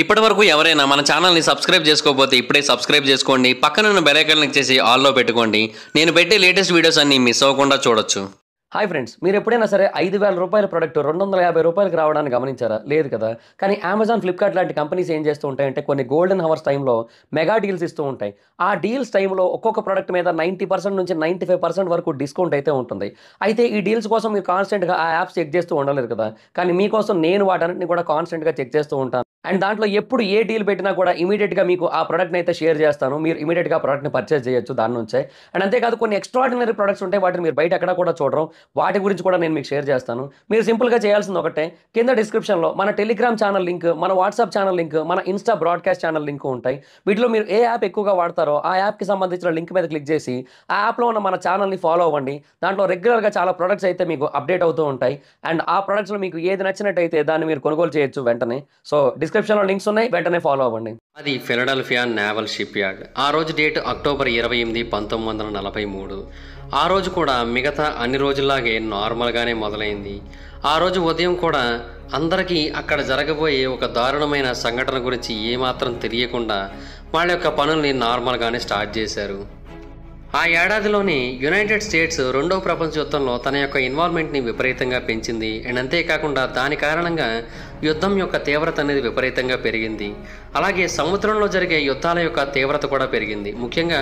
ఇప్పటివరకు ఎవరైనా మన ఛానల్ని సబ్స్క్రైబ్ చేసుకోకపోతే ఇప్పుడే సబ్స్క్రైబ్ చేసుకోండి. పక్కనున్న బెల్ ఐకాన్ క్లిక్ చేసి ఆల్లో పెట్టుకోండి. నేను పెట్టే లేటెస్ట్ వీడియోస్ అన్ని మిస్ అవ్వకుండా చూడొచ్చు. హాయ్ ఫ్రెండ్స్, మీరు ఎప్పుడైనా సరే 5,000 రూపాయల ప్రోడక్ట్ 250 రూపాయలకు రావడాన్ని గమనించారా? లేదు కదా. కానీ అమెజాన్, ఫ్లిప్కార్ట్ లాంటి కంపెనీస్ ఏం చేస్తూ ఉంటాయంటే కొన్ని గోల్డెన్ హవర్స్ టైంలో మెగా డీల్స్ ఇస్తూ ఉంటాయి. ఆ డీల్స్ టైంలో ఒక్కొక్క ప్రోడక్ట్ మీద 90% నుంచి 95% వరకు డిస్కౌంట్ అయితే ఉంటుంది. అయితే ఈ డీల్స్ కోసం మీరు కాన్స్టెంట్గా ఆ యాప్స్ చెక్ చేస్తూ ఉండలేదు కదా. కానీ మీకోసం నేను వాటన్నిటిని కూడా కాన్స్టెంట్గా చెక్ చేస్తూ ఉంటాను. అండ్ దాంట్లో ఎప్పుడు ఏ డీల్ పెట్టినా కూడా ఇమీడియట్గా మీకు ఆ ప్రోడక్ట్ని అయితే షేర్ చేస్తాను. మీరు ఇమీడియట్గా ప్రోడక్ట్ని పర్చేస్ చేయొచ్చు దాని నుంచే. అండ్ అంతేకాదు కొన్ని ఎక్స్ట్రాడినరీ ప్రొడక్ట్స్ ఉంటాయి, వాటిని మీరు బయట ఎక్కడ కూడా చూడరు. వాటి గురించి కూడా నేను మీకు షేర్ చేస్తాను. మీరు సింపుల్గా చేయాల్సింది ఒకటే, కింద డిస్క్రిప్షన్లో మన టెలిగ్రామ్ ఛానల్ లింక్, మన వాట్సాప్ ఛానల్ లింక్, మన ఇన్స్టా బ్రాడ్కాస్ట్ ఛానల్ లింక్ ఉంటాయి. వీటిలో మీరు ఏ యాప్ ఎక్కువగా వాడతారో ఆ యాప్కి సంబంధించిన లింక్ మీద క్లిక్ చేసి ఆ యాప్లో ఉన్న మన ఛానల్ని ఫాలో అవ్వండి. దాంట్లో రెగ్యులర్గా చాలా ప్రొడక్ట్స్ అయితే మీకు అప్డేట్ అవుతూ ఉంటాయి. అండ్ ఆ ప్రొడక్ట్స్లో మీకు ఏది నచ్చినట్టయితే దాన్ని మీరు కొనుగోలు చేయొచ్చు వెంటనే. సో డిస్క్రిప్షన్లో లింక్స్ ఉన్నాయి, వెంటనే ఫాలో అవ్వండి. అది ఫిలడెల్ఫియా నేవల్ షిప్ యార్డ్. ఆ రోజు డేట్ అక్టోబర్ 28, 1943. ఆ రోజు కూడా మిగతా అన్ని రోజుల్లాగే నార్మల్గానే మొదలైంది. ఆ రోజు ఉదయం కూడా అందరికీ అక్కడ జరగబోయే ఒక దారుణమైన సంఘటన గురించి ఏమాత్రం తెలియకుండా వాళ్ళ యొక్క పనుల్ని నార్మల్గానే స్టార్ట్ చేశారు. ఆ ఏడాదిలోనే యునైటెడ్ స్టేట్స్ రెండవ ప్రపంచ యుద్ధంలో తన యొక్క ఇన్వాల్వ్మెంట్ని విపరీతంగా పెంచింది. అండ్ అంతేకాకుండా దాని కారణంగా యుద్ధం యొక్క తీవ్రత అనేది విపరీతంగా పెరిగింది. అలాగే సముద్రంలో జరిగే యుద్ధాల యొక్క తీవ్రత కూడా పెరిగింది. ముఖ్యంగా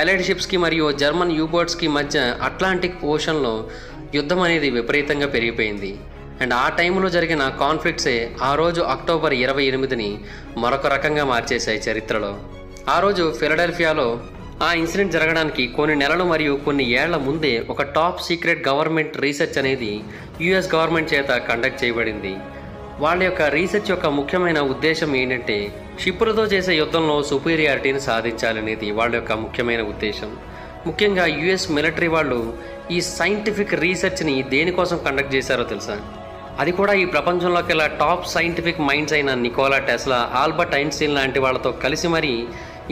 అలైడ్ షిప్స్కి మరియు జర్మన్ యూబోట్స్కి మధ్య అట్లాంటిక్ ఓషన్లో యుద్ధం అనేది విపరీతంగా పెరిగిపోయింది. అండ్ ఆ టైంలో జరిగిన కాన్ఫ్లిక్ట్సే ఆ రోజు అక్టోబర్ 28ని మరొక రకంగా మార్చేశాయి చరిత్రలో. ఆ రోజు ఫిలడెల్ఫియాలో ఆ ఇన్సిడెంట్ జరగడానికి కొన్ని నెలలు మరియు కొన్ని ఏళ్ల ముందే ఒక టాప్ సీక్రెట్ గవర్నమెంట్ రీసెర్చ్ అనేది యుఎస్ గవర్నమెంట్ చేత కండక్ట్ చేయబడింది. వాళ్ళ యొక్క రీసెర్చ్ యొక్క ముఖ్యమైన ఉద్దేశం ఏంటంటే షిప్పులతో చేసే యుద్ధంలో సుపీరియారిటీని సాధించాలనేది వాళ్ళ యొక్క ముఖ్యమైన ఉద్దేశం. ముఖ్యంగా యుఎస్ మిలిటరీ వాళ్ళు ఈ సైంటిఫిక్ రీసెర్చ్ని దేనికోసం కండక్ట్ చేశారో తెలుసా? అది కూడా ఈ ప్రపంచంలోకెల్లా టాప్ సైంటిఫిక్ మైండ్స్ అయిన నికోలా టెస్లా, ఆల్బర్ట్ ఐన్స్టీన్ లాంటి వాళ్ళతో కలిసి మరీ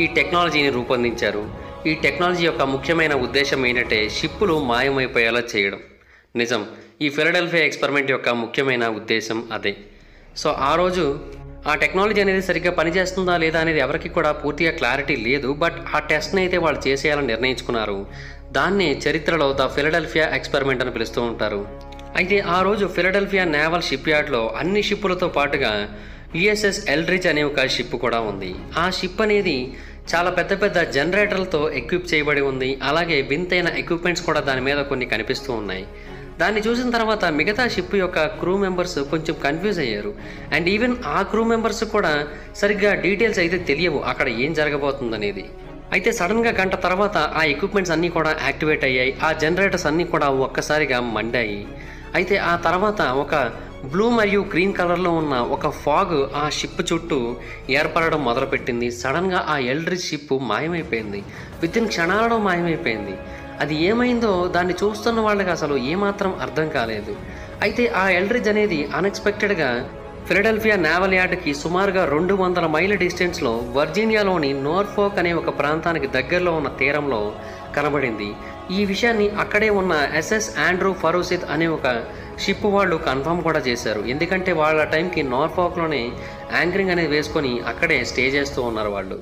ఈ టెక్నాలజీని రూపొందించారు. ఈ టెక్నాలజీ యొక్క ముఖ్యమైన ఉద్దేశం ఏంటంటే షిప్పులు మాయమైపోయేలా చేయడం. నిజం, ఈ ఫిలడెల్ఫియా ఎక్స్పెరిమెంట్ యొక్క ముఖ్యమైన ఉద్దేశం అదే. సో ఆ రోజు ఆ టెక్నాలజీ అనేది సరిగ్గా పనిచేస్తుందా లేదా అనేది ఎవరికి కూడా పూర్తిగా క్లారిటీ లేదు. బట్ ఆ టెస్ట్ని అయితే వాళ్ళు చేసేయాలని నిర్ణయించుకున్నారు. దాన్నే చరిత్రలో ద ఫిలడెల్ఫియా ఎక్స్పెరిమెంట్ అని పిలుస్తూ ఉంటారు. అయితే ఆ రోజు ఫిలడెల్ఫియా నేవల్ షిప్ యార్డ్లో అన్ని షిప్పులతో పాటుగా యుఎస్ఎస్ ఎల్డ్రిచ్ అనే ఒక షిప్ కూడా ఉంది. ఆ షిప్ అనేది చాలా పెద్ద పెద్ద జనరేటర్లతో ఎక్విప్ చేయబడి ఉంది. అలాగే వింతైన ఎక్విప్మెంట్స్ కూడా దాని మీద కొన్ని కనిపిస్తూ ఉన్నాయి. దాన్ని చూసిన తర్వాత మిగతా షిప్ యొక్క క్రూ మెంబర్స్ కొంచెం కన్ఫ్యూజ్ అయ్యారు. అండ్ ఈవెన్ ఆ క్రూ మెంబర్స్ కూడా సరిగ్గా డీటెయిల్స్ అయితే తెలియవు అక్కడ ఏం జరగబోతుందనేది. అయితే సడన్గా గంట తర్వాత ఆ ఎక్విప్మెంట్స్ అన్నీ కూడా యాక్టివేట్ అయ్యాయి. ఆ జనరేటర్స్ అన్నీ కూడా ఒక్కసారిగా మండాయి. అయితే ఆ తర్వాత ఒక బ్లూ మరియు గ్రీన్ కలర్లో ఉన్న ఒక ఫాగ్ ఆ షిప్ చుట్టూ ఏర్పడడం మొదలుపెట్టింది. సడన్గా ఆ ఎల్డ్రిచ్ షిప్ మాయమైపోయింది. వితిన్ క్షణాలలో మాయమైపోయింది. అది ఏమైందో దాన్ని చూస్తున్న వాళ్ళకి అసలు ఏమాత్రం అర్థం కాలేదు. అయితే ఆ ఎల్డ్రిచ్ అనేది అన్ఎక్స్పెక్టెడ్గా ఫిలడెల్ఫియా నేవల్ యార్డ్కి సుమారుగా 200 మైళ్ళ డిస్టెన్స్లో వర్జీనియాలోని నోర్ఫోక్ అనే ఒక ప్రాంతానికి దగ్గరలో ఉన్న తీరంలో కనబడింది. ఈ విషయాన్ని అక్కడే ఉన్న ఎస్ఎస్ ఆండ్రూ ఫరూసిత్ అనే ఒక షిప్ వాళ్ళు కన్ఫర్మ్ కూడా చేశారు. ఎందుకంటే వాళ్ళ టైంకి నార్ఫాక్లోనే యాంకరింగ్ అనేది వేసుకొని అక్కడే స్టే చేస్తూ ఉన్నారు వాళ్ళు.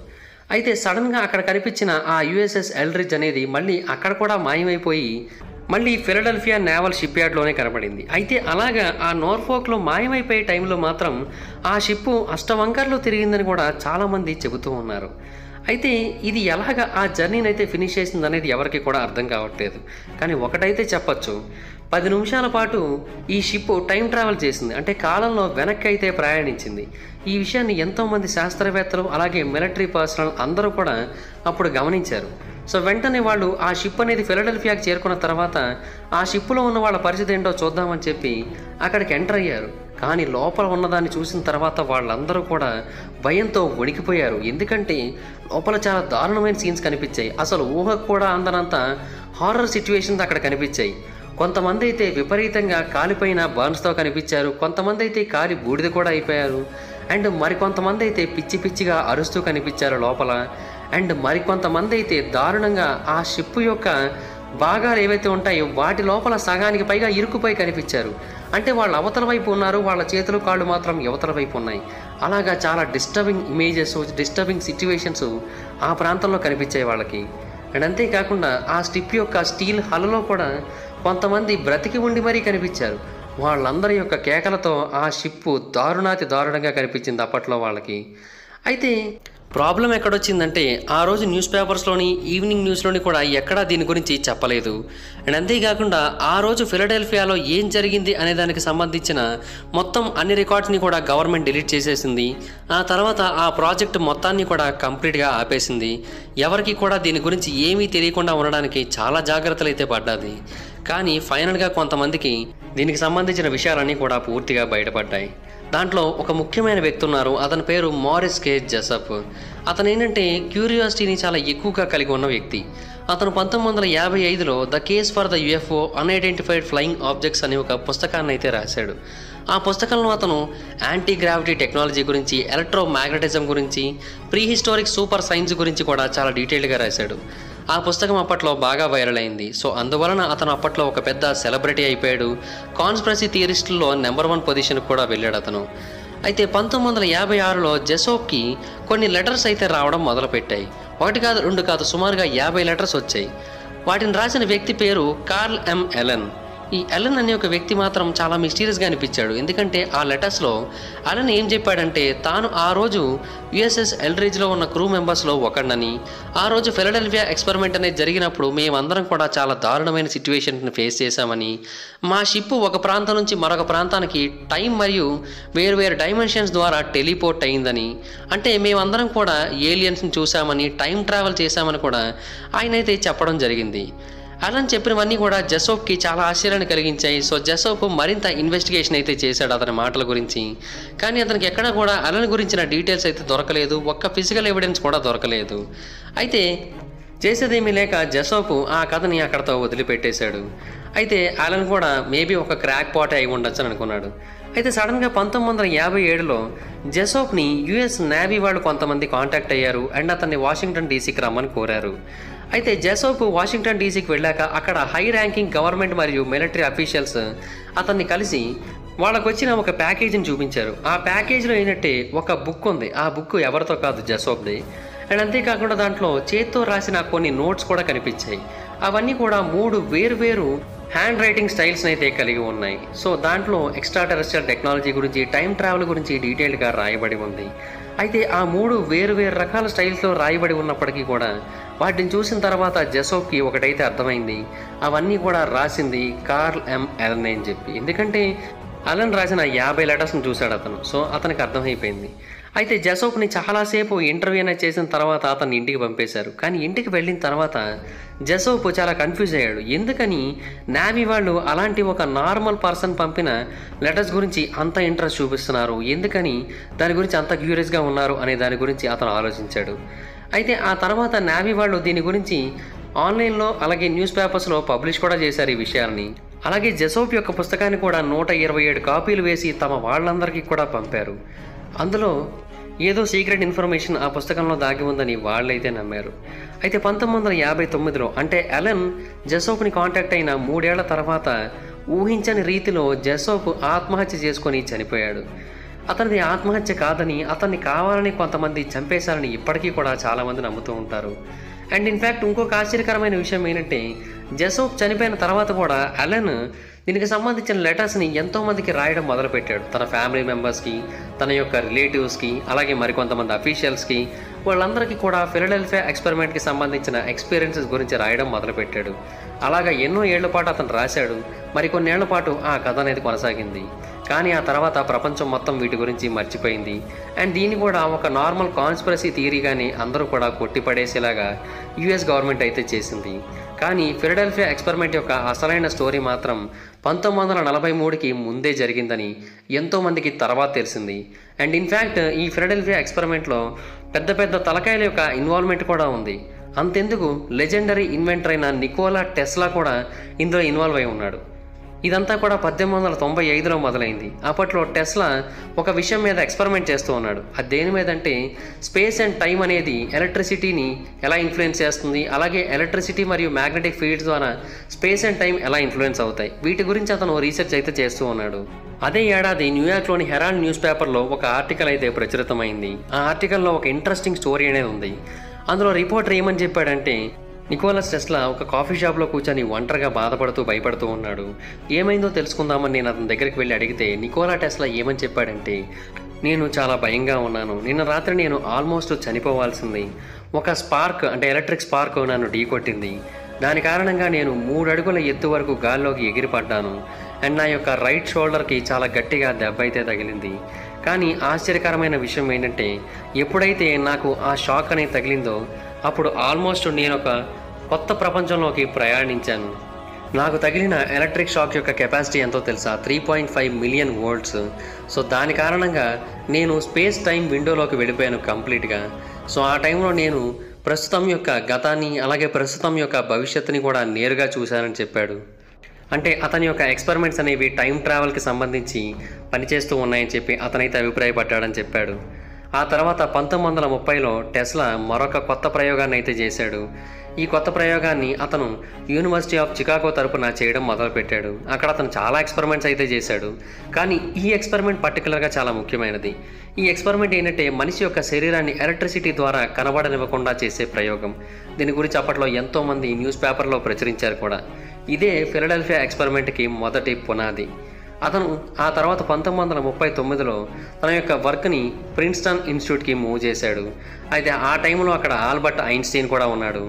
అయితే సడన్గా అక్కడ కనిపించిన ఆ యుఎస్ఎస్ ఎల్డ్రిచ్ అనేది మళ్ళీ అక్కడ కూడా మాయమైపోయి మళ్ళీ ఫిలడెల్ఫియా నేవల్ షిప్ యార్డ్లోనే కనబడింది. అయితే అలాగా ఆ నార్ఫోక్లో మాయమైపోయే టైంలో మాత్రం ఆ షిప్పు అష్టవంకర్లో తిరిగిందని కూడా చాలామంది చెబుతూ ఉన్నారు. అయితే ఇది ఎలాగ ఆ జర్నీని అయితే ఫినిష్ చేసింది అనేది ఎవరికి కూడా అర్థం కావట్లేదు. కానీ ఒకటైతే చెప్పచ్చు, 10 నిమిషాల పాటు ఈ షిప్ టైం ట్రావెల్ చేసింది. అంటే కాలంలో వెనక్కి అయితే ప్రయాణించింది. ఈ విషయాన్ని ఎంతోమంది శాస్త్రవేత్తలు అలాగే మిలిటరీ పర్సనల్ అందరూ కూడా అప్పుడు గమనించారు. సో వెంటనే వాళ్ళు ఆ షిప్ అనేది ఫిలడెల్ఫియాకి చేరుకున్న తర్వాత ఆ షిప్లో ఉన్న వాళ్ళ పరిస్థితి ఏంటో చూద్దామని చెప్పి అక్కడికి ఎంటర్ అయ్యారు. కానీ లోపల ఉన్నదాన్ని చూసిన తర్వాత వాళ్ళందరూ కూడా భయంతో వణికిపోయారు. ఎందుకంటే లోపల చాలా దారుణమైన సీన్స్ కనిపించాయి. అసలు ఊహకు కూడా అందనంత హారర్ సిచ్యువేషన్స్ అక్కడ కనిపించాయి. కొంతమంది అయితే విపరీతంగా కాలిపోయిన బర్న్స్తో కనిపించారు. కొంతమంది అయితే కాలి బూడిద కూడా అయిపోయారు. అండ్ మరికొంతమంది అయితే పిచ్చి పిచ్చిగా అరుస్తూ కనిపించారు లోపల. అండ్ మరికొంతమంది అయితే దారుణంగా ఆ షిప్ యొక్క భాగాలు ఏవైతే ఉంటాయో వాటి లోపల సగానికి పైగా ఇరుక్కుపోయి కనిపించారు. అంటే వాళ్ళు అవతల వైపు ఉన్నారు, వాళ్ళ చేతులు కాళ్ళు మాత్రం యువతల వైపు ఉన్నాయి. అలాగా చాలా డిస్టర్బింగ్ ఇమేజెస్, డిస్టర్బింగ్ సిచ్యువేషన్స్ ఆ ప్రాంతంలో కనిపించాయి వాళ్ళకి. అండ్ అంతేకాకుండా ఆ షిప్ యొక్క స్టీల్ హల్లో కూడా కొంతమంది బ్రతికి ఉండి మరీ కనిపించారు. వాళ్ళందరి యొక్క కేకలతో ఆ షిప్పు దారుణంగా కనిపించింది అప్పట్లో వాళ్ళకి. అయితే ప్రాబ్లం ఎక్కడొచ్చిందంటే ఆ రోజు న్యూస్ పేపర్స్లోని, ఈవినింగ్ న్యూస్లోని కూడా ఎక్కడా దీని గురించి చెప్పలేదు. అండ్ అంతేకాకుండా ఆ రోజు ఫిలడెల్ఫియాలో ఏం జరిగింది అనే దానికి సంబంధించిన మొత్తం అన్ని రికార్డ్స్ని కూడా గవర్నమెంట్ డిలీట్ చేసేసింది. ఆ తర్వాత ఆ ప్రాజెక్ట్ మొత్తాన్ని కూడా కంప్లీట్గా ఆపేసింది. ఎవరికి కూడా దీని గురించి ఏమీ తెలియకుండా ఉండడానికి చాలా జాగ్రత్తలు అయితే పడ్డది. కానీ ఫైనల్గా కొంతమందికి దీనికి సంబంధించిన విషయాలన్నీ కూడా పూర్తిగా బయటపడ్డాయి. దాంట్లో ఒక ముఖ్యమైన వ్యక్తి ఉన్నారు. అతని పేరు మారిస్ కే జెసప్. అతను ఏంటంటే క్యూరియాసిటీని చాలా ఎక్కువగా కలిగి ఉన్న వ్యక్తి. అతను 1955లో the case for the UFO unidentified flying objects అనే ఒక పుస్తకాన్ని అయితే రాశాడు. ఆ పుస్తకంలో అతను యాంటీ గ్రావిటీ టెక్నాలజీ గురించి, ఎలక్ట్రోమాగ్నెటిజం గురించి, ప్రీహిస్టారిక్ సూపర్ సైన్స్ గురించి కూడా చాలా డీటెయిల్గా రాశాడు. ఆ పుస్తకం అప్పట్లో బాగా వైరల్ అయింది. సో అందువలన అతను అప్పట్లో ఒక పెద్ద సెలబ్రిటీ అయిపోయాడు. కాన్స్పిరసీ థియరిస్టుల్లో నెంబర్ 1 పొజిషన్కి కూడా వెళ్ళాడు అతను. అయితే 1956లో జెసోప్కి కొన్ని లెటర్స్ అయితే రావడం మొదలుపెట్టాయి. 1 కాదు 2 కాదు, సుమారుగా 50 లెటర్స్ వచ్చాయి. వాటిని రాసిన వ్యక్తి పేరు కార్ల్ ఎం ఎలెన్. ఈ ఎలెన్ అనే ఒక వ్యక్తి మాత్రం చాలా మిస్టీరియస్గా అనిపించాడు. ఎందుకంటే ఆ లెటర్స్లో ఎలెన్ ఏం చెప్పాడంటే తాను ఆ రోజు యుఎస్ఎస్ ఎల్డ్రిడ్జ్లో ఉన్న క్రూ మెంబర్స్లో ఒకడినని, ఆ రోజు ఫిలడెల్ఫియా ఎక్స్పెరిమెంట్ అనేది జరిగినప్పుడు మేమందరం కూడా చాలా దారుణమైన సిచ్యువేషన్ని ఫేస్ చేశామని, మా షిప్ ఒక ప్రాంతం నుంచి మరొక ప్రాంతానికి టైం మరియు వేరు డైమెన్షన్స్ ద్వారా టెలిపోర్ట్ అయిందని, అంటే మేమందరం కూడా ఏలియన్స్ని చూసామని, టైం ట్రావెల్ చేశామని కూడా ఆయన అయితే చెప్పడం జరిగింది. అలన్ చెప్పినవన్నీ కూడా జెసోప్కి చాలా ఆశ్చర్యాన్ని కలిగించాయి. సో జెసోప్ మరింత ఇన్వెస్టిగేషన్ అయితే చేశాడు అతని మాటల గురించి. కానీ అతనికి ఎక్కడా కూడా అలన్ గురించిన డీటెయిల్స్ అయితే దొరకలేదు. ఒక్క ఫిజికల్ ఎవిడెన్స్ కూడా దొరకలేదు. అయితే చేసేదేమీ లేక జెసోప్ ఆ కథని అక్కడతో వదిలిపెట్టేశాడు. అయితే అలన్ కూడా మేబీ ఒక క్రాక్ పాటే అయి ఉండొచ్చు అని అనుకున్నాడు. అయితే సడన్గా 1957లో జెసోప్ని యుఎస్ నేవీ వాళ్ళు కొంతమంది కాంటాక్ట్ అయ్యారు అండ్ అతన్ని వాషింగ్టన్ డీసీకి రమ్మని కోరారు. అయితే జెసోప్ వాషింగ్టన్ డీసీకి వెళ్ళాక అక్కడ హై ర్యాంకింగ్ గవర్నమెంట్ మరియు మిలిటరీ అఫీషియల్స్ అతన్ని కలిసి వాళ్ళకు వచ్చిన ఒక ప్యాకేజీని చూపించారు. ఆ ప్యాకేజీలో ఏంటంటే ఒక బుక్ ఉంది. ఆ బుక్ ఎవరితో కాదు, జెసోప్ది. అండ్ అంతేకాకుండా దాంట్లో చేత్తో రాసిన కొన్ని నోట్స్ కూడా కనిపించాయి. అవన్నీ కూడా 3 వేరు హ్యాండ్ రైటింగ్ స్టైల్స్ని అయితే కలిగి ఉన్నాయి. సో దాంట్లో ఎక్స్ట్రా టెరెస్ట్రియల్ టెక్నాలజీ గురించి, టైం ట్రావెల్ గురించి డీటెయిల్గా రాయబడి ఉంది. అయితే ఆ 3 వేరు రకాల స్టైల్స్లో రాయబడి ఉన్నప్పటికీ కూడా వాటిని చూసిన తర్వాత జెసోప్కి ఒకటైతే అర్థమైంది. అవన్నీ కూడా రాసింది కార్ల్ ఎం ఎలెన్ అని చెప్పి. ఎందుకంటే అలన్ రాసిన 50 లెటర్స్ని చూశాడు అతను. సో అతనికి అర్థమైపోయింది. అయితే జెసోప్ని చాలాసేపు ఇంటర్వ్యూ అనేది చేసిన తర్వాత అతన్ని ఇంటికి పంపేశారు. కానీ ఇంటికి వెళ్ళిన తర్వాత జెసోప్ చాలా కన్ఫ్యూజ్ అయ్యాడు. ఎందుకని నేవీ వాళ్ళు అలాంటి ఒక నార్మల్ పర్సన్ పంపిన లెటర్స్ గురించి అంత ఇంట్రెస్ట్ చూపిస్తున్నారు, ఎందుకని దాని గురించి అంత క్యూరియస్గా ఉన్నారు అనే దాని గురించి అతను ఆలోచించాడు. అయితే ఆ తర్వాత నేవీ వాళ్ళు దీని గురించి ఆన్లైన్లో అలాగే న్యూస్ పేపర్స్లో పబ్లిష్ కూడా చేశారు ఈ విషయాన్ని. అలాగే జెసోప్ యొక్క పుస్తకాన్ని కూడా 127 కాపీలు వేసి తమ వాళ్ళందరికీ కూడా పంపారు. అందులో ఏదో సీక్రెట్ ఇన్ఫర్మేషన్ ఆ పుస్తకంలో దాగి ఉందని వాళ్ళైతే నమ్మారు. అయితే 1959లో అంటే ఎలెన్ జెసోప్ని కాంటాక్ట్ అయిన 3 ఏళ్ల తర్వాత ఊహించని రీతిలో జెసోప్ ఆత్మహత్య చేసుకొని చనిపోయాడు. అతనిది ఆత్మహత్య కాదని, అతన్ని కావాలని కొంతమంది చంపేశారని ఇప్పటికీ కూడా చాలామంది నమ్ముతూ ఉంటారు. అండ్ ఇన్ఫ్యాక్ట్ ఇంకొక ఆశ్చర్యకరమైన విషయం ఏంటంటే జెసోప్ చనిపోయిన తర్వాత కూడా ఎలెన్ దీనికి సంబంధించిన లెటర్స్ని ఎంతోమందికి రాయడం మొదలుపెట్టాడు. తన ఫ్యామిలీ మెంబర్స్కి, తన యొక్క రిలేటివ్స్కి, అలాగే మరికొంతమంది అఫీషియల్స్కి, వాళ్ళందరికీ కూడా ఫిలడెల్ఫియా ఎక్స్పెరిమెంట్కి సంబంధించిన ఎక్స్పీరియన్సెస్ గురించి రాయడం మొదలుపెట్టాడు. అలాగా ఎన్నో ఏళ్ల పాటు అతను రాశాడు. మరికొన్నేళ్ల పాటు ఆ కథ అనేది కొనసాగింది. కానీ ఆ తర్వాత ప్రపంచం మొత్తం వీటి గురించి మర్చిపోయింది. అండ్ దీన్ని కూడా ఒక నార్మల్ కాన్స్పిరసీ థియరీగానే అందరూ కూడా కొట్టిపడేసేలాగా యుఎస్ గవర్నమెంట్ అయితే చేసింది. కానీ ఫిలడెల్ఫియా ఎక్స్పెరిమెంట్ యొక్క అసలైన స్టోరీ మాత్రం 1943కి ముందే జరిగిందని ఎంతోమందికి తర్వాత తెలిసింది. అండ్ ఇన్ఫ్యాక్ట్ ఈ ఫిలడెల్ఫియా ఎక్స్పెరిమెంట్లో పెద్ద తలకాయల యొక్క ఇన్వాల్వ్మెంట్ కూడా ఉంది. అంతెందుకు లెజెండరీ ఇన్వెంటర్ అయిన నికోలా టెస్లా కూడా ఇందులో ఇన్వాల్వ్ అయి ఉన్నాడు. ఇదంతా కూడా 1895లో మొదలైంది. అప్పట్లో టెస్లా ఒక విషయం మీద ఎక్స్పెరిమెంట్ చేస్తూ ఉన్నాడు. అది దేని మీద అంటే స్పేస్ అండ్ టైం అనేది ఎలక్ట్రిసిటీని ఎలా ఇన్ఫ్లుయెన్స్ చేస్తుంది, అలాగే ఎలక్ట్రిసిటీ మరియు మ్యాగ్నెటిక్ ఫీల్డ్స్ ద్వారా స్పేస్ అండ్ టైం ఎలా ఇన్ఫ్లుయెన్స్ అవుతాయి, వీటి గురించి అతను రీసెర్చ్ అయితే చేస్తూ ఉన్నాడు. అదే ఏడాది న్యూయార్క్లోని హెరాల్డ్ న్యూస్ పేపర్లో ఒక ఆర్టికల్ అయితే ప్రచురితమైంది. ఆ ఆర్టికల్లో ఒక ఇంట్రెస్టింగ్ స్టోరీ అనేది ఉంది. అందులో రిపోర్టర్ ఏమని చెప్పాడంటే, నికోలస్ టెస్లా ఒక కాఫీ షాప్లో కూర్చొని ఒంటరిగా బాధపడుతూ భయపడుతూ ఉన్నాడు. ఏమైందో తెలుసుకుందామని నేను అతని దగ్గరికి వెళ్ళి అడిగితే నికోలా టెస్లా ఏమని చెప్పాడంటే, నేను చాలా భయంగా ఉన్నాను. నిన్న రాత్రి నేను ఆల్మోస్ట్ చనిపోవాల్సింది. ఒక స్పార్క్ అంటే ఎలక్ట్రిక్ స్పార్క్ నన్ను ఢీకొట్టింది. దాని కారణంగా నేను 3 అడుగుల ఎత్తు వరకు గాల్లోకి ఎగిరిపడ్డాను. అండ్ నా యొక్క రైట్ షోల్డర్కి చాలా గట్టిగా దెబ్బ అయితే తగిలింది. కానీ ఆశ్చర్యకరమైన విషయం ఏంటంటే, ఎప్పుడైతే నాకు ఆ షాక్ అనేది తగిలిందో అప్పుడు ఆల్మోస్ట్ నేను ఒక కొత్త ప్రపంచంలోకి ప్రయాణించాను. నాకు తగిలిన ఎలక్ట్రిక్ షాక్ యొక్క కెపాసిటీ ఎంతో తెలుసా? 3.5 మిలియన్ వోల్ట్స్. సో దాని కారణంగా నేను స్పేస్ టైం విండోలోకి వెళ్ళిపోయాను కంప్లీట్గా. సో ఆ టైంలో నేను ప్రస్తుతం యొక్క గతాన్ని అలాగే ప్రస్తుతం యొక్క భవిష్యత్తుని కూడా నేరుగా చూశానని చెప్పాడు. అంటే అతని యొక్క ఎక్స్పెరిమెంట్స్ అనేవి టైం ట్రావెల్కి సంబంధించి పనిచేస్తూ ఉన్నాయని చెప్పి అతనైతే అభిప్రాయపడ్డాడని చెప్పాడు. ఆ తర్వాత 1930లో టెస్లా మరొక కొత్త ప్రయోగాన్ని అయితే చేశాడు. ఈ కొత్త ప్రయోగాన్ని అతను యూనివర్సిటీ ఆఫ్ చికాగో తరపున చేయడం మొదలుపెట్టాడు. అక్కడ అతను చాలా ఎక్స్పెరిమెంట్స్ అయితే చేశాడు. కానీ ఈ ఎక్స్పెరిమెంట్ పర్టికులర్గా చాలా ముఖ్యమైనది. ఈ ఎక్స్పెరిమెంట్ ఏంటంటే మనిషి యొక్క శరీరాన్ని ఎలక్ట్రిసిటీ ద్వారా కనబడనివ్వకుండా చేసే ప్రయోగం. దీని గురించి అప్పట్లో ఎంతోమంది న్యూస్ పేపర్లో ప్రచురించారు కూడా. ఇదే ఫిలడెల్ఫియా ఎక్స్పెరిమెంట్కి మొదటి పునాది. అతను ఆ తర్వాత 1939లో తన యొక్క వర్క్ని ప్రిన్స్టన్ ఇన్స్టిట్యూట్కి మూవ్ చేశాడు. అయితే ఆ టైంలో అక్కడ ఆల్బర్ట్ ఐన్స్టీన్ కూడా ఉన్నాడు.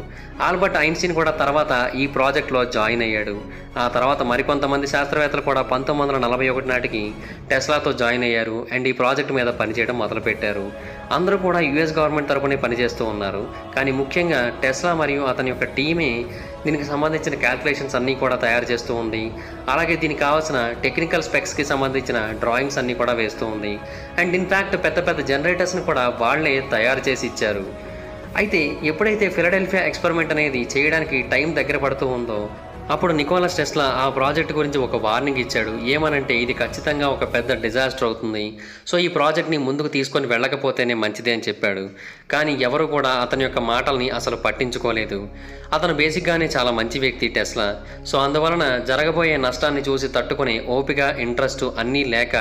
ఆల్బర్ట్ ఐన్స్టీన్ కూడా తర్వాత ఈ ప్రాజెక్ట్లో జాయిన్ అయ్యాడు. ఆ తర్వాత మరికొంతమంది శాస్త్రవేత్తలు కూడా 1941 నాటికి టెస్లాతో జాయిన్ అయ్యారు అండ్ ఈ ప్రాజెక్ట్ మీద పనిచేయడం మొదలుపెట్టారు. అందరూ కూడా యుఎస్ గవర్నమెంట్ తరపునే పనిచేస్తూ ఉన్నారు. కానీ ముఖ్యంగా టెస్లా మరియు అతని యొక్క టీమే దీనికి సంబంధించిన క్యాల్కులేషన్స్ అన్నీ కూడా తయారు చేస్తూ ఉంది. అలాగే దీనికి కావాల్సిన టెక్నికల్ స్పెక్స్కి సంబంధించిన డ్రాయింగ్స్ అన్నీ కూడా వేస్తూ ఉంది. అండ్ ఇన్ఫ్యాక్ట్ పెద్ద పెద్ద జనరేటర్స్ని కూడా వాళ్ళే తయారు చేసి ఇచ్చారు. అయితే ఎప్పుడైతే ఫిలడెల్ఫియా ఎక్స్పెరిమెంట్ అనేది చేయడానికి టైం దగ్గర పడుతూ ఉందో అప్పుడు నికోలస్ టెస్లా ఆ ప్రాజెక్ట్ గురించి ఒక వార్నింగ్ ఇచ్చాడు. ఏమనంటే ఇది ఖచ్చితంగా ఒక పెద్ద డిజాస్టర్ అవుతుంది. సో ఈ ప్రాజెక్ట్ని ముందుకు తీసుకొని వెళ్ళకపోతేనే మంచిదే అని చెప్పాడు. కానీ ఎవరు కూడా అతని యొక్క మాటల్ని అసలు పట్టించుకోలేదు. అతను బేసిక్గానే చాలా మంచి వ్యక్తి టెస్లా. సో అందువలన జరగబోయే నష్టాన్ని చూసి తట్టుకునే ఓపిక, ఇంట్రెస్ట్ అన్నీ లేక